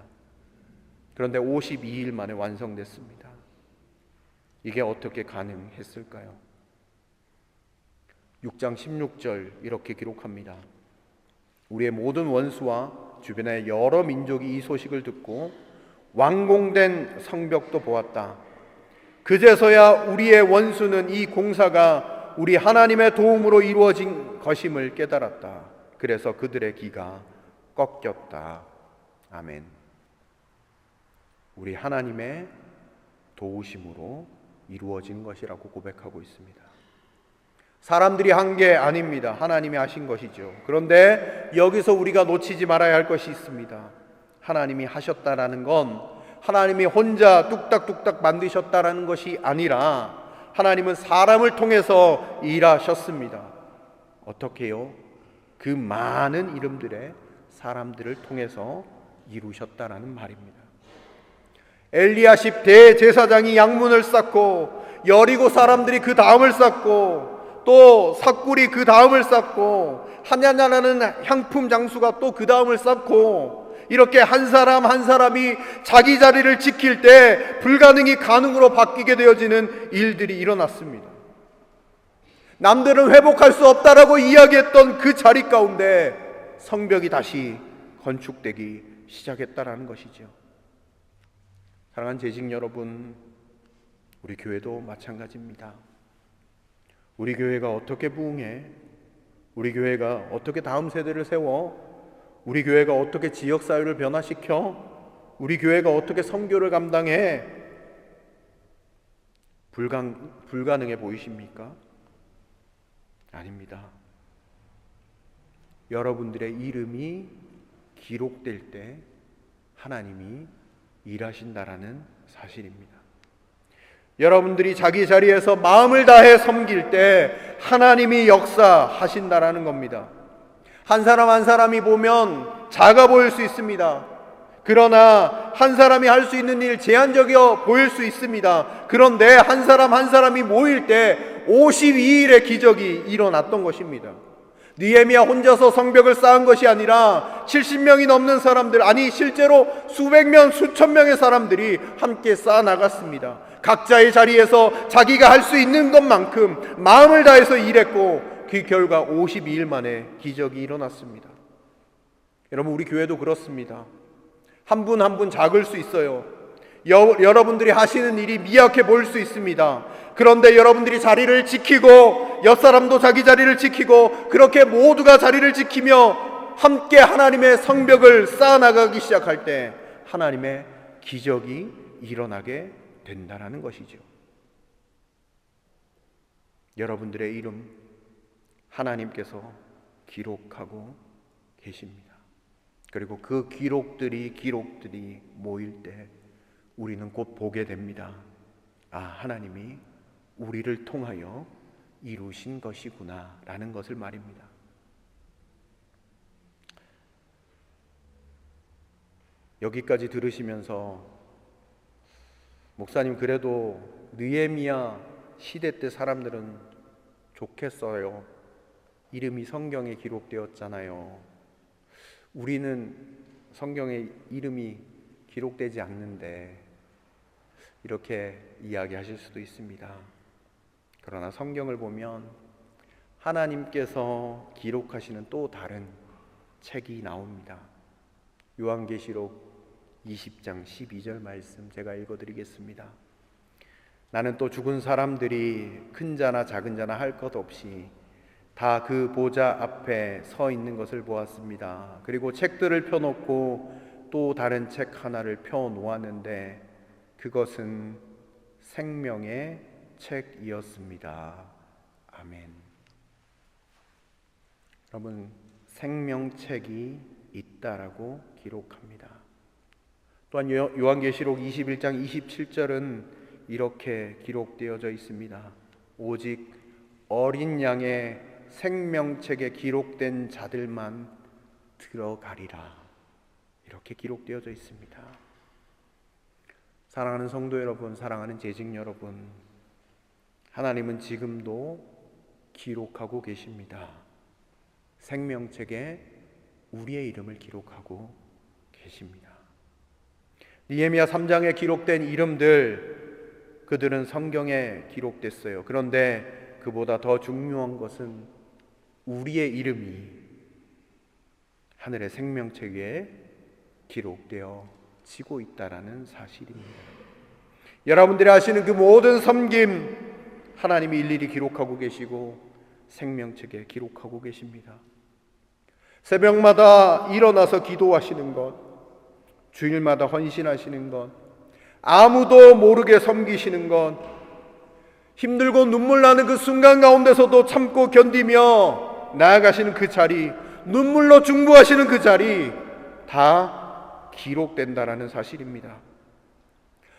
그런데 52일 만에 완성됐습니다. 이게 어떻게 가능했을까요? 6장 16절 이렇게 기록합니다. 우리의 모든 원수와 주변의 여러 민족이 이 소식을 듣고 완공된 성벽도 보았다. 그제서야 우리의 원수는 이 공사가 우리 하나님의 도움으로 이루어진 것임을 깨달았다. 그래서 그들의 기가 꺾였다. 아멘. 우리 하나님의 도우심으로 이루어진 것이라고 고백하고 있습니다. 사람들이 한 게 아닙니다. 하나님이 하신 것이죠. 그런데 여기서 우리가 놓치지 말아야 할 것이 있습니다. 하나님이 하셨다라는 건 하나님이 혼자 뚝딱뚝딱 만드셨다라는 것이 아니라 하나님은 사람을 통해서 일하셨습니다. 어떻게요? 그 많은 이름들의 사람들을 통해서 이루셨다라는 말입니다. 엘리야십 대제사장이 양문을 쌓고, 여리고 사람들이 그 다음을 쌓고, 또 삭굴이 그 다음을 쌓고, 하냐냐라는 향품 장수가 또 그 다음을 쌓고, 이렇게 한 사람 한 사람이 자기 자리를 지킬 때 불가능이 가능으로 바뀌게 되어지는 일들이 일어났습니다. 남들은 회복할 수 없다라고 이야기했던 그 자리 가운데 성벽이 다시 건축되기 시작했다라는 것이죠. 사랑하는 재직 여러분, 우리 교회도 마찬가지입니다. 우리 교회가 어떻게 부흥해? 우리 교회가 어떻게 다음 세대를 세워? 우리 교회가 어떻게 지역사회를 변화시켜? 우리 교회가 어떻게 선교를 감당해? 불가능해 보이십니까? 아닙니다. 여러분들의 이름이 기록될 때 하나님이 일하신다라는 사실입니다. 여러분들이 자기 자리에서 마음을 다해 섬길 때 하나님이 역사하신다라는 겁니다. 한 사람 한 사람이 보면 작아 보일 수 있습니다. 그러나 한 사람이 할 수 있는 일 제한적이어 보일 수 있습니다. 그런데 한 사람 한 사람이 모일 때 52일의 기적이 일어났던 것입니다. 느헤미야 혼자서 성벽을 쌓은 것이 아니라 70명이 넘는 사람들, 아니 실제로 수백 명, 수천 명의 사람들이 함께 쌓아 나갔습니다. 각자의 자리에서 자기가 할 수 있는 것만큼 마음을 다해서 일했고 그 결과 52일 만에 기적이 일어났습니다. 여러분, 우리 교회도 그렇습니다. 한 분 한 분 작을 수 있어요. 여러분들이 하시는 일이 미약해 보일 수 있습니다. 그런데 여러분들이 자리를 지키고 옆 사람도 자기 자리를 지키고 그렇게 모두가 자리를 지키며 함께 하나님의 성벽을 쌓아나가기 시작할 때 하나님의 기적이 일어나게 된다는 것이죠. 여러분들의 이름 하나님께서 기록하고 계십니다. 그리고 그 기록들이 모일 때 우리는 곧 보게 됩니다. 아, 하나님이 우리를 통하여 이루신 것이구나 라는 것을 말입니다. 여기까지 들으시면서 목사님, 그래도 느헤미야 시대 때 사람들은 좋겠어요. 이름이 성경에 기록되었잖아요. 우리는 성경에 이름이 기록되지 않는데, 이렇게 이야기하실 수도 있습니다. 그러나 성경을 보면 하나님께서 기록하시는 또 다른 책이 나옵니다. 요한계시록 20장 12절 말씀 제가 읽어드리겠습니다. 나는 또 죽은 사람들이 큰 자나 작은 자나 할 것 없이 다 그 보좌 앞에 서 있는 것을 보았습니다. 그리고 책들을 펴놓고 또 다른 책 하나를 펴놓았는데 그것은 생명의 책이었습니다. 아멘. 여러분, 생명책이 있다라고 기록합니다. 또한 요한계시록 21장 27절은 이렇게 기록되어져 있습니다. 오직 어린 양의 생명책에 기록된 자들만 들어가리라. 이렇게 기록되어져 있습니다. 사랑하는 성도 여러분, 사랑하는 재직 여러분, 하나님은 지금도 기록하고 계십니다. 생명책에 우리의 이름을 기록하고 계십니다. 느헤미야 3장에 기록된 이름들, 그들은 성경에 기록됐어요. 그런데 그보다 더 중요한 것은 우리의 이름이 하늘의 생명책에 기록되어지고 있다라는 사실입니다. 여러분들이 하시는 그 모든 섬김 하나님이 일일이 기록하고 계시고 생명책에 기록하고 계십니다. 새벽마다 일어나서 기도하시는 것, 주일마다 헌신하시는 것, 아무도 모르게 섬기시는 것, 힘들고 눈물 나는 그 순간 가운데서도 참고 견디며 나아가시는 그 자리, 눈물로 중보하시는 그 자리 다 기록된다라는 사실입니다.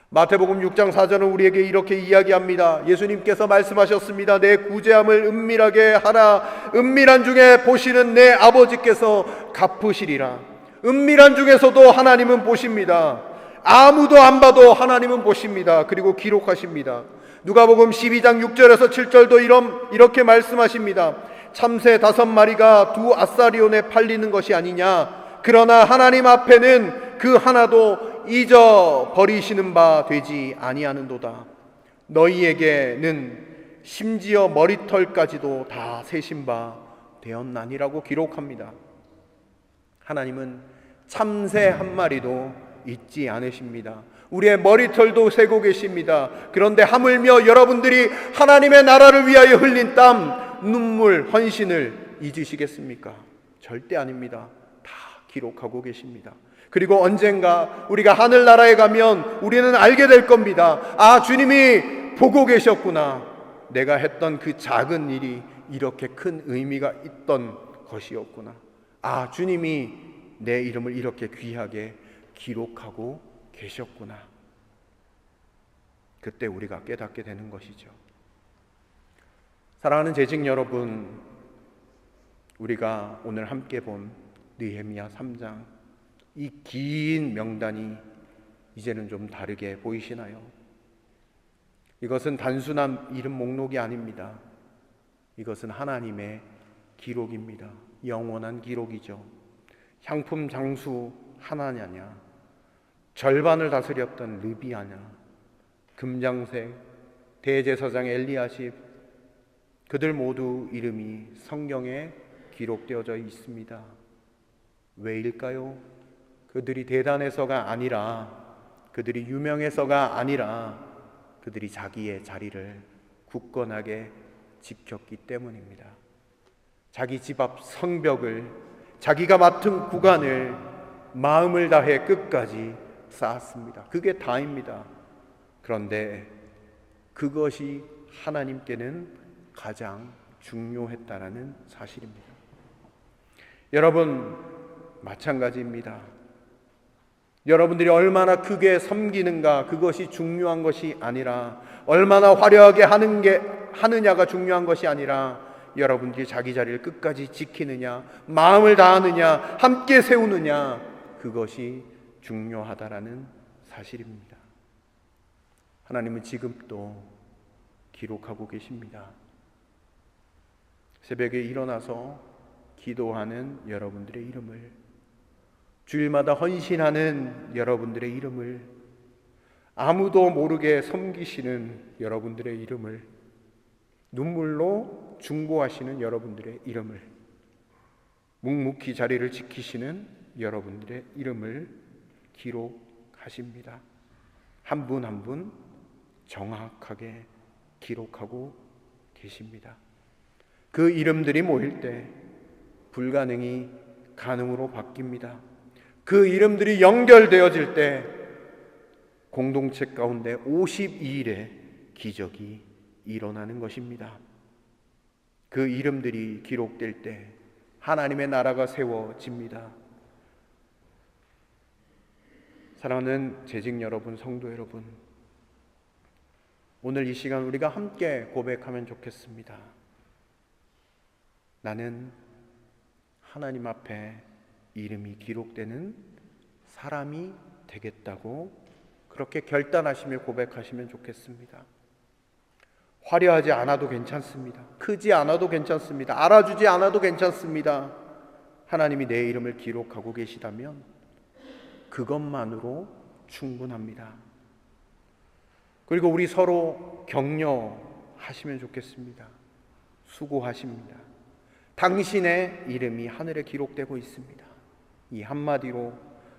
마태복음 6장 4절은 우리에게 이렇게 이야기합니다. 예수님께서 말씀하셨습니다. 내 구제함을 은밀하게 하라. 은밀한 중에 보시는 내 아버지께서 갚으시리라. 은밀한 중에서도 하나님은 보십니다. 아무도 안 봐도 하나님은 보십니다. 그리고 기록하십니다. 누가복음 12장 6절에서 7절도 이렇게 말씀하십니다. 참새 5마리가 2 아사리온에 팔리는 것이 아니냐. 그러나 하나님 앞에는 그 하나도 잊어버리시는 바 되지 아니하는도다. 너희에게는 심지어 머리털까지도 다 세신 바 되었나니라고 기록합니다. 하나님은 참새 한 마리도 잊지 않으십니다. 우리의 머리털도 세고 계십니다. 그런데 하물며 여러분들이 하나님의 나라를 위하여 흘린 땀, 눈물, 헌신을 잊으시겠습니까? 절대 아닙니다. 다 기록하고 계십니다. 그리고 언젠가 우리가 하늘나라에 가면 우리는 알게 될 겁니다. 아, 주님이 보고 계셨구나. 내가 했던 그 작은 일이 이렇게 큰 의미가 있던 것이었구나. 아, 주님이 내 이름을 이렇게 귀하게 기록하고 계셨구나. 그때 우리가 깨닫게 되는 것이죠. 사랑하는 재직 여러분, 우리가 오늘 함께 본 느헤미야 3장, 이 긴 명단이 이제는 좀 다르게 보이시나요? 이것은 단순한 이름 목록이 아닙니다. 이것은 하나님의 기록입니다. 영원한 기록이죠. 향품 장수 하나냐냐, 절반을 다스렸던 르비아냐, 금장색 대제사장 엘리야십, 그들 모두 이름이 성경에 기록되어져 있습니다. 왜일까요? 그들이 대단해서가 아니라, 그들이 유명해서가 아니라 그들이 자기의 자리를 굳건하게 지켰기 때문입니다. 자기 집 앞 성벽을, 자기가 맡은 구간을 마음을 다해 끝까지 쌓았습니다. 그게 다입니다. 그런데 그것이 하나님께는 가장 중요했다라는 사실입니다. 여러분, 마찬가지입니다. 여러분들이 얼마나 크게 섬기는가, 그것이 중요한 것이 아니라, 얼마나 화려하게 하느냐가 중요한 것이 아니라, 여러분들이 자기 자리를 끝까지 지키느냐, 마음을 다하느냐, 함께 세우느냐, 그것이 중요하다라는 사실입니다. 하나님은 지금도 기록하고 계십니다. 새벽에 일어나서 기도하는 여러분들의 이름을, 주일마다 헌신하는 여러분들의 이름을, 아무도 모르게 섬기시는 여러분들의 이름을, 눈물로 중보하시는 여러분들의 이름을, 묵묵히 자리를 지키시는 여러분들의 이름을 기록하십니다. 한 분 한 분 정확하게 기록하고 계십니다. 그 이름들이 모일 때 불가능이 가능으로 바뀝니다. 그 이름들이 연결되어질 때 공동체 가운데 52일의 기적이 일어나는 것입니다. 그 이름들이 기록될 때 하나님의 나라가 세워집니다. 사랑하는 재직 여러분, 성도 여러분, 오늘 이 시간 우리가 함께 고백하면 좋겠습니다. 나는 하나님 앞에 이름이 기록되는 사람이 되겠다고 그렇게 결단하시며 고백하시면 좋겠습니다. 화려하지 않아도 괜찮습니다. 크지 않아도 괜찮습니다. 알아주지 않아도 괜찮습니다. 하나님이 내 이름을 기록하고 계시다면 그것만으로 충분합니다. 그리고 우리 서로 격려하시면 좋겠습니다. 수고하십니다. 당신의 이름이 하늘에 기록되고 있습니다. 이 한마디로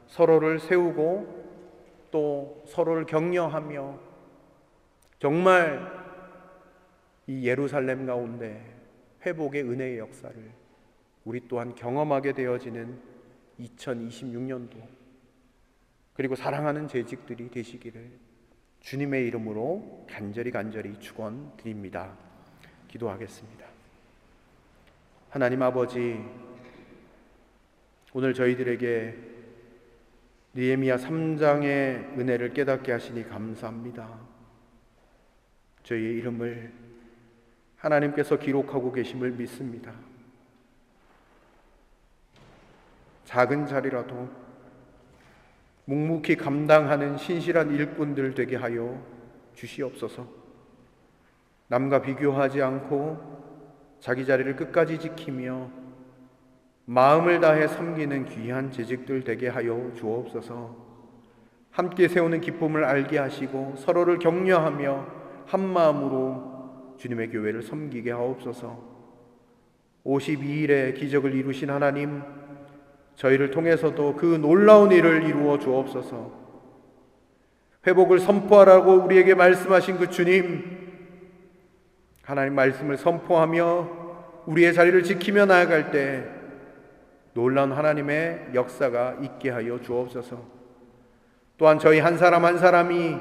서로를 세우고 또 서로를 격려하며 정말 이 예루살렘 가운데 회복의 은혜의 역사를 우리 또한 경험하게 되어지는 2026년도, 그리고 사랑하는 재직들이 되시기를 주님의 이름으로 간절히 축원드립니다. 기도하겠습니다. 하나님 아버지, 오늘 저희들에게 느헤미야 3장의 은혜를 깨닫게 하시니 감사합니다. 저희의 이름을 하나님께서 기록하고 계심을 믿습니다. 작은 자리라도 묵묵히 감당하는 신실한 일꾼들 되게 하여 주시옵소서. 남과 비교하지 않고 자기 자리를 끝까지 지키며 마음을 다해 섬기는 귀한 재직들 되게 하여 주옵소서. 함께 세우는 기쁨을 알게 하시고 서로를 격려하며 한 마음으로 주님의 교회를 섬기게 하옵소서. 52일의 기적을 이루신 하나님, 저희를 통해서도 그 놀라운 일을 이루어 주옵소서. 회복을 선포하라고 우리에게 말씀하신 그 주님, 하나님 말씀을 선포하며 우리의 자리를 지키며 나아갈 때 놀라운 하나님의 역사가 있게 하여 주옵소서. 또한 저희 한 사람 한 사람이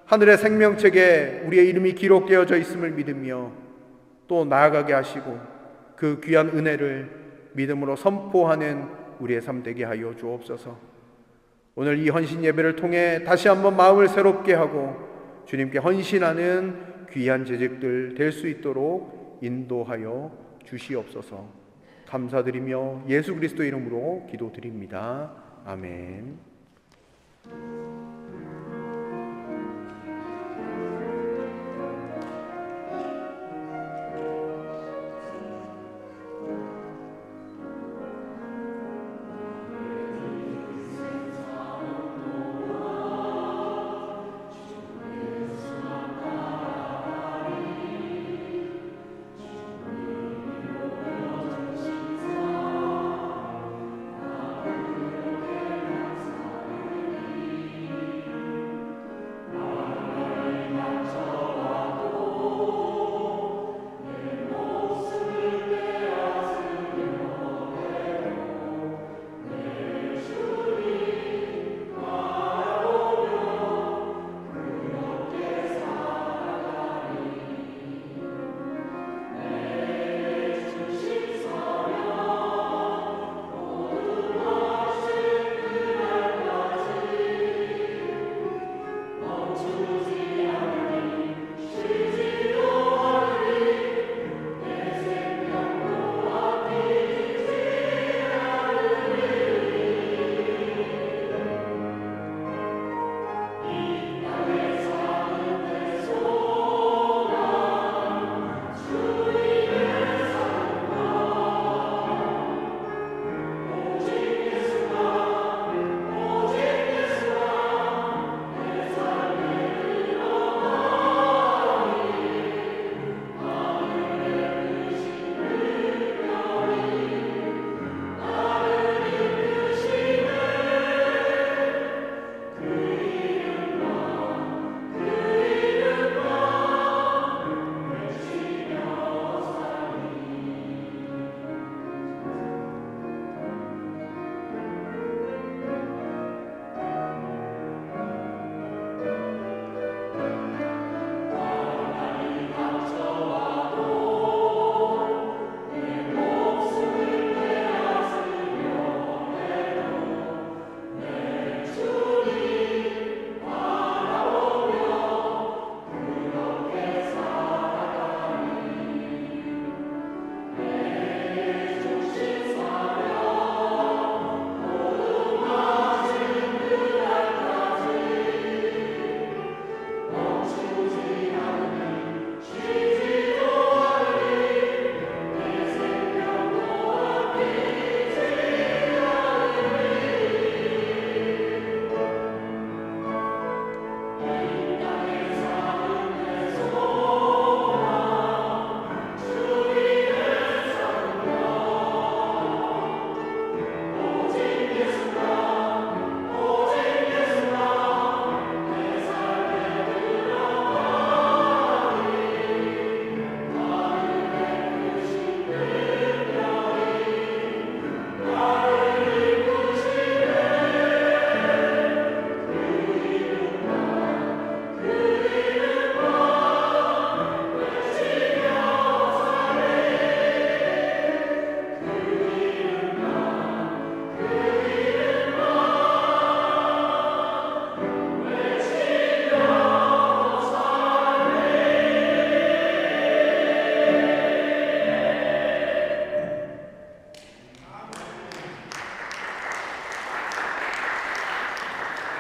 하늘의 생명책에 우리의 이름이 기록되어져 있음을 믿으며 또 나아가게 하시고 그 귀한 은혜를 믿음으로 선포하는 우리의 삶 되게 하여 주옵소서. 오늘 이 헌신 예배를 통해 다시 한번 마음을 새롭게 하고 주님께 헌신하는 귀한 재직들 될 수 있도록 인도하여 주시옵소서. 감사드리며 예수 그리스도 이름으로 기도드립니다. 아멘.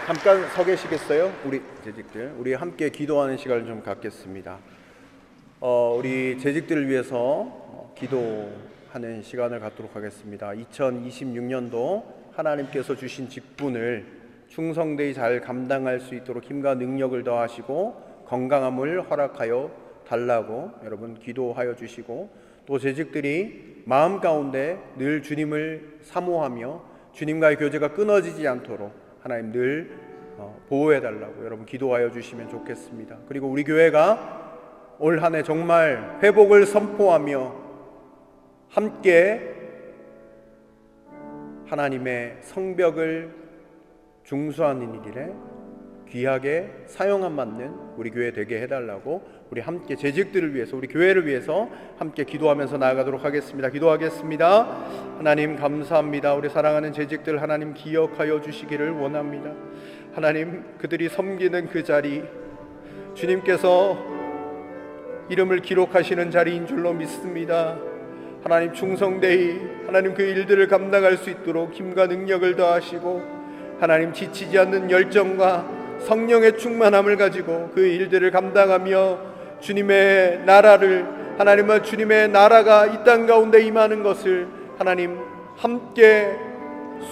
잠깐 서 계시겠어요? 우리 재직들, 우리 함께 기도하는 시간을 좀 갖겠습니다. 우리 재직들을 위해서 기도하는 시간을 갖도록 하겠습니다. 2026년도 하나님께서 주신 직분을 충성되이 잘 감당할 수 있도록 힘과 능력을 더하시고 건강함을 허락하여 달라고 여러분 기도하여 주시고, 또 재직들이 마음 가운데 늘 주님을 사모하며 주님과의 교제가 끊어지지 않도록 하나님 늘 보호해 달라고 여러분 기도하여 주시면 좋겠습니다. 그리고 우리 교회가 올 한 해 정말 회복을 선포하며 함께 하나님의 성벽을 중수하는 일에 귀하게 사용함 맞는 우리 교회 되게 해달라고 우리 함께 재직들을 위해서, 우리 교회를 위해서 함께 기도하면서 나아가도록 하겠습니다. 기도하겠습니다. 하나님 감사합니다. 우리 사랑하는 재직들 하나님 기억하여 주시기를 원합니다. 하나님, 그들이 섬기는 그 자리, 주님께서 이름을 기록하시는 자리인 줄로 믿습니다. 하나님 충성되이 하나님 그 일들을 감당할 수 있도록 힘과 능력을 더하시고 하나님 지치지 않는 열정과 성령의 충만함을 가지고 그 일들을 감당하며 주님의 나라를 하나님과 주님의 나라가 이 땅 가운데 임하는 것을 하나님 함께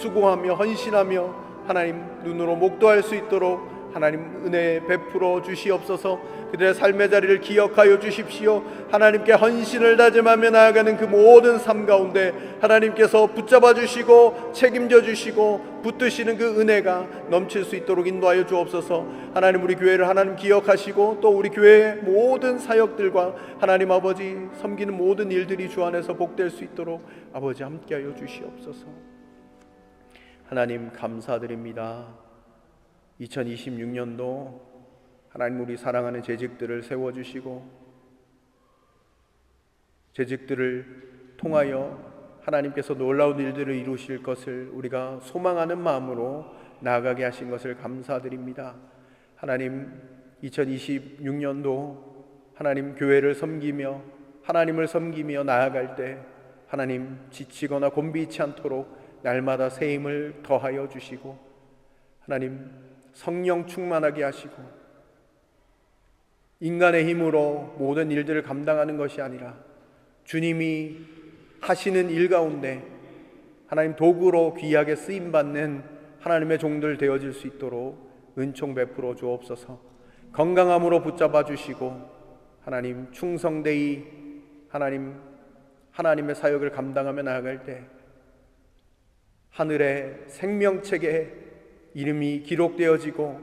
수고하며 헌신하며 하나님 눈으로 목도할 수 있도록 하나님 은혜 베풀어 주시옵소서. 그들의 삶의 자리를 기억하여 주십시오. 하나님께 헌신을 다짐하며 나아가는 그 모든 삶 가운데 하나님께서 붙잡아 주시고 책임져 주시고 붙드시는 그 은혜가 넘칠 수 있도록 인도하여 주옵소서. 하나님 우리 교회를 하나님 기억하시고 또 우리 교회의 모든 사역들과 하나님 아버지 섬기는 모든 일들이 주 안에서 복될 수 있도록 아버지 함께하여 주시옵소서. 하나님 감사드립니다. 2026년도 하나님 우리 사랑하는 재직들을 세워주시고 재직들을 통하여 하나님께서 놀라운 일들을 이루실 것을 우리가 소망하는 마음으로 나아가게 하신 것을 감사드립니다. 하나님 2026년도 하나님 교회를 섬기며 하나님을 섬기며 나아갈 때 하나님 지치거나 곤비치 않도록 날마다 새 힘을 더하여 주시고 하나님 성령 충만하게 하시고 인간의 힘으로 모든 일들을 감당하는 것이 아니라 주님이 하시는 일 가운데 하나님 도구로 귀하게 쓰임받는 하나님의 종들 되어질 수 있도록 은총 베풀어 주옵소서. 건강함으로 붙잡아 주시고 하나님 충성되이 하나님의 사역을 감당하며 나아갈 때 하늘의 생명책에 이름이 기록되어지고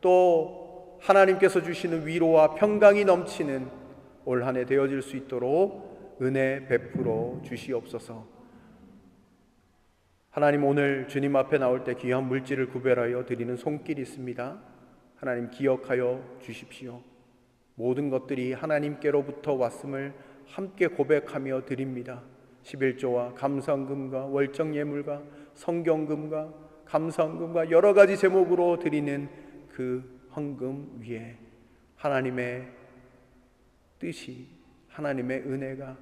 또 하나님께서 주시는 위로와 평강이 넘치는 올 한 해 되어질 수 있도록 은혜 베풀어 주시옵소서. 하나님 오늘 주님 앞에 나올 때 귀한 물질을 구별하여 드리는 손길이 있습니다. 하나님 기억하여 주십시오. 모든 것들이 하나님께로부터 왔음을 함께 고백하며 드립니다. 11조와 감사헌금과 월정예물과 성경금과 감사헌금과 여러 가지 제목으로 드리는 그 헌금 위에 하나님의 뜻이 하나님의 은혜가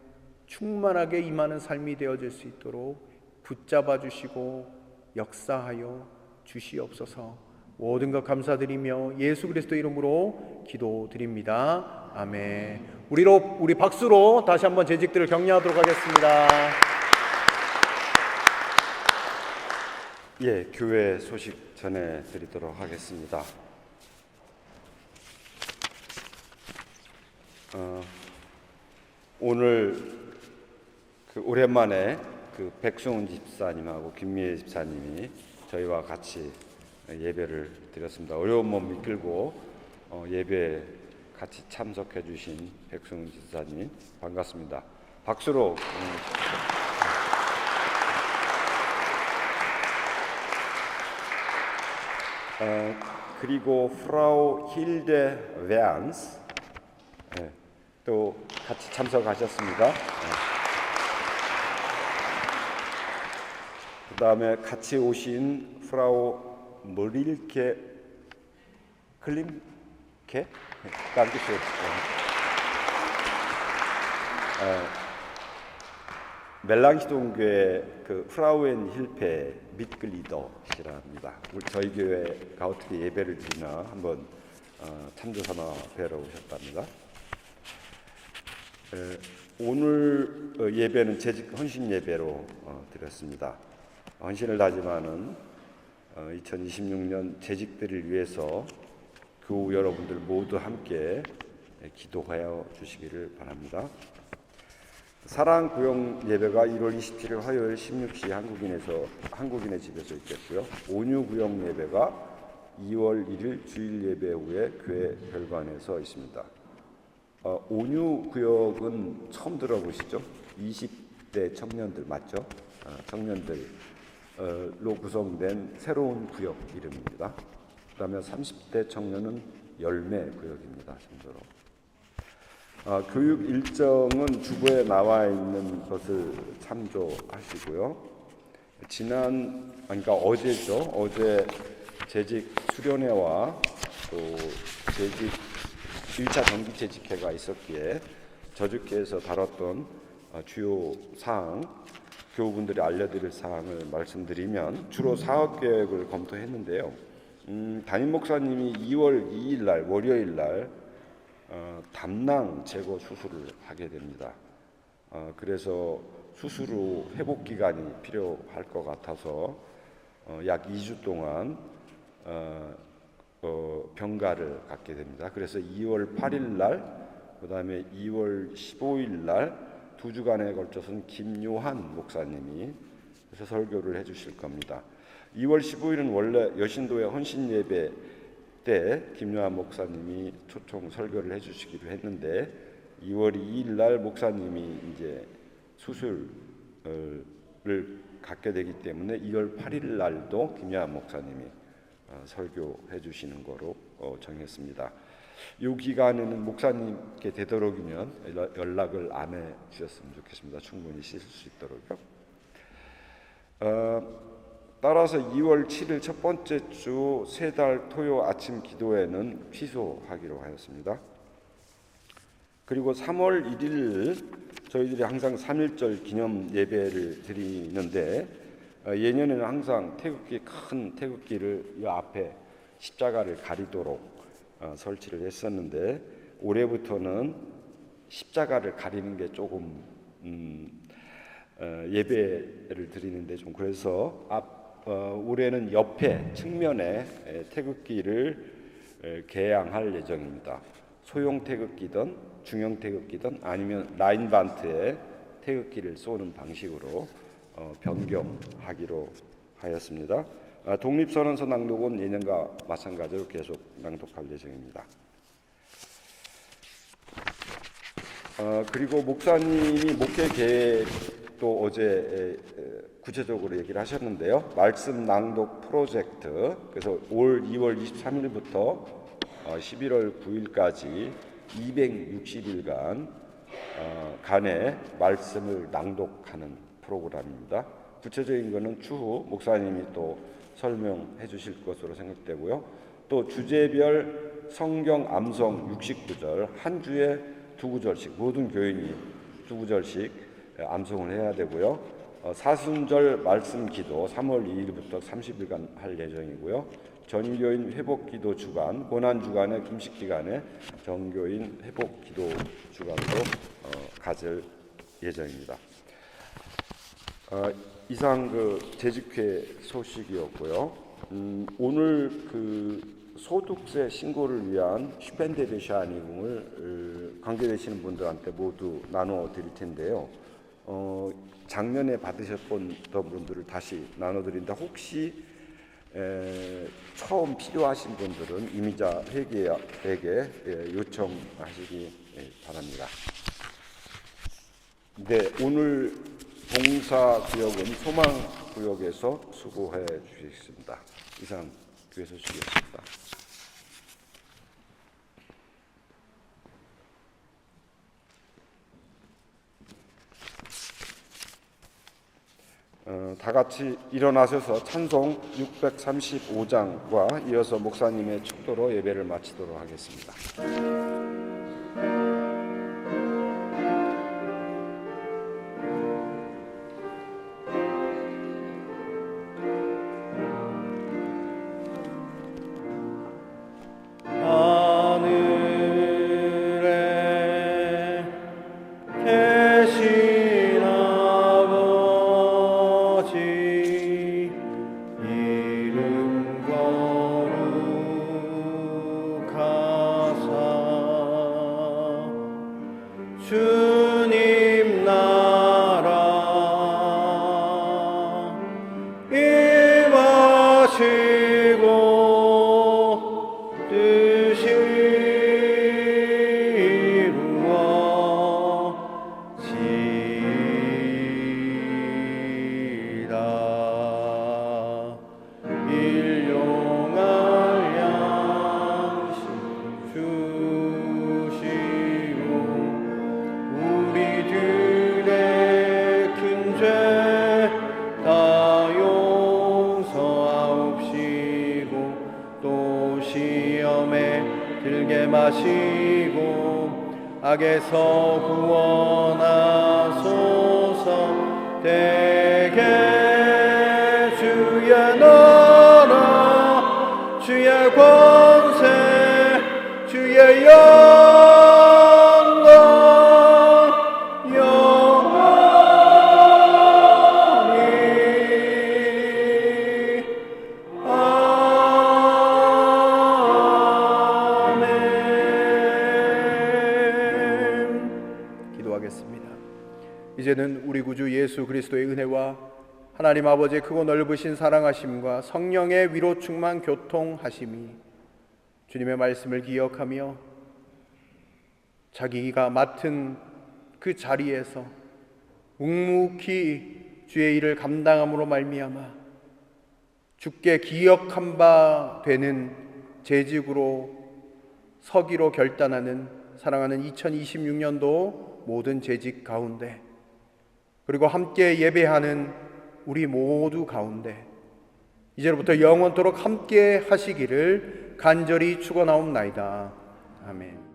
충만하게 임하는 삶이 되어질 수 있도록 붙잡아 주시고 역사하여 주시옵소서. 모든 것 감사드리며 예수 그리스도 이름으로 기도드립니다. 아멘. 우리 박수로 다시 한번 재직들을 격려하도록 하겠습니다. 예, 교회 소식 전해드리도록 하겠습니다. 오늘 오랜만에 백승훈 집사님하고 김미애 집사님이 저희와 같이 예배를 드렸습니다. 어려운 몸 이끌고 예배에 같이 참석해 주신 백승훈 집사님 반갑습니다. 박수로 그리고 프라우 힐데 웨안스 또 같이 참석하셨습니다. 그 다음에 같이 오신 프라우 머릴케 클림케 깜기쇼 멜랑시동교회 프라우엔 힐페 미트리더시랍니다. 저희 교회가 어떻게 예배를 드리나 한번 참조사나 뵈러 오셨답니다. 오늘 예배는 재직 헌신 예배로 드렸습니다. 헌신을 다짐하는 2026년 재직들을 위해서 교우 여러분들 모두 함께 기도하여 주시기를 바랍니다. 사랑 구역 예배가 1월 27일 화요일 16시 한국인의 집에서 있겠고요. 온유 구역 예배가 2월 1일 주일 예배 후에 교회 별관에서 있습니다. 온유 구역은 처음 들어보시죠? 20대 청년들 맞죠? 청년들로 구성된 새로운 구역 이름입니다. 그다음에 30대 청년은 열매 구역입니다. 참고로. 교육 일정은 주보에 나와 있는 것을 참조하시고요. 그러니까 어제죠. 어제 재직 수련회와 또 재직 1차 정기 재직회가 있었기에 저주께서 다뤘던 주요 사항, 교우분들이 알려드릴 사항을 말씀드리면 주로 사업 계획을 검토했는데요. 담임 목사님이 2월 2일 날 월요일 날 담낭 제거 수술을 하게 됩니다. 그래서 수술 후 회복 기간이 필요할 것 같아서 약 2주 동안 병가를 갖게 됩니다. 그래서 2월 8일 날, 그 다음에 2월 15일 날 2주간에 걸쳐서는 김요한 목사님이 그래서 설교를 해주실 겁니다. 2월 15일은 원래 여신도의 헌신 예배 때 김요한 목사님이 초청 설교를 해주시기로 했는데 2월 2일 날 목사님이 이제 수술을 갖게 되기 때문에 2월 8일 날도 김요한 목사님이 설교해 주시는 거로 정했습니다. 이 기간에는 목사님께 되도록이면 연락을 안 해 주셨으면 좋겠습니다. 충분히 쉴 수 있도록요. 따라서 2월 7일 첫 번째 주 세 달 토요 아침 기도회는 취소하기로 하였습니다. 그리고 3월 1일 저희들이 항상 3.1절 기념 예배를 드리는데 예년에는 항상 태극기, 큰 태극기를 이 앞에 십자가를 가리도록 설치를 했었는데 올해부터는 십자가를 가리는 게 조금 예배를 드리는데 좀 그래서 올해는 옆에 측면에 태극기를 개양할 예정입니다. 소형 태극기든 중형 태극기든 아니면 라인반트에 태극기를 쏘는 방식으로 변경하기로 하였습니다. 독립선언서 낭독은 예년과 마찬가지로 계속 낭독할 예정입니다. 그리고 목사님이 목회 계획도 어제 구체적으로 얘기를 하셨는데요. 말씀 낭독 프로젝트, 그래서 올 2월 23일부터 11월 9일까지 260일간 간의 말씀을 낭독하는 프로그램입니다. 구체적인 것은 추후 목사님이 또 설명해 주실 것으로 생각되고요. 또 주제별 성경 암송 69절, 한 주에 2구절씩 모든 교인이 2구절씩 암송을 해야 되고요. 사순절 말씀 기도 3월 2일부터 30일간 할 예정이고요. 전교인 회복 기도 주간, 고난 주간의 금식 기간에 전교인 회복 기도 주간으로 가질 예정입니다. 이상 재직회 소식이었고요. 오늘 소득세 신고를 위한 슈펜데베샤니금을 관계되시는 분들한테 모두 나눠 드릴 텐데요. 작년에 받으셨던 분들을 다시 나눠 드린다. 혹시 처음 필요하신 분들은 이미자 회계에게 요청하시기 바랍니다. 네, 오늘 봉사구역은 소망구역에서 수고해 주시겠습니다. 이상 교회 소식이었습니다. 다 같이 일어나셔서 찬송 635장과 이어서 목사님의 축도로 예배를 마치도록 하겠습니다. 주님 나라 임하시고 뜻이 이루어지이다. 일용할 양식 주시고 우리들의 큰 죄 다 용서하옵시고 또 시험에 들게 마시고 악에서 구원하소서. 대개 주의 나라 주의 권세 주의 영광 영원히 아멘. 기도하겠습니다. 이제는 우리 구주 예수 그리스도의 은혜와 하나님 아버지의 크고 넓으신 사랑하심과 성령의 위로 충만 교통하심이 주님의 말씀을 기억하며 자기가 맡은 그 자리에서 묵묵히 주의 일을 감당함으로 말미암아 주께 기억한 바 되는 재직으로 서기로 결단하는 사랑하는 2026년도 모든 재직 가운데, 그리고 함께 예배하는 우리 모두 가운데 이제로부터 영원토록 함께 하시기를 간절히 축원하옵나이다. 아멘.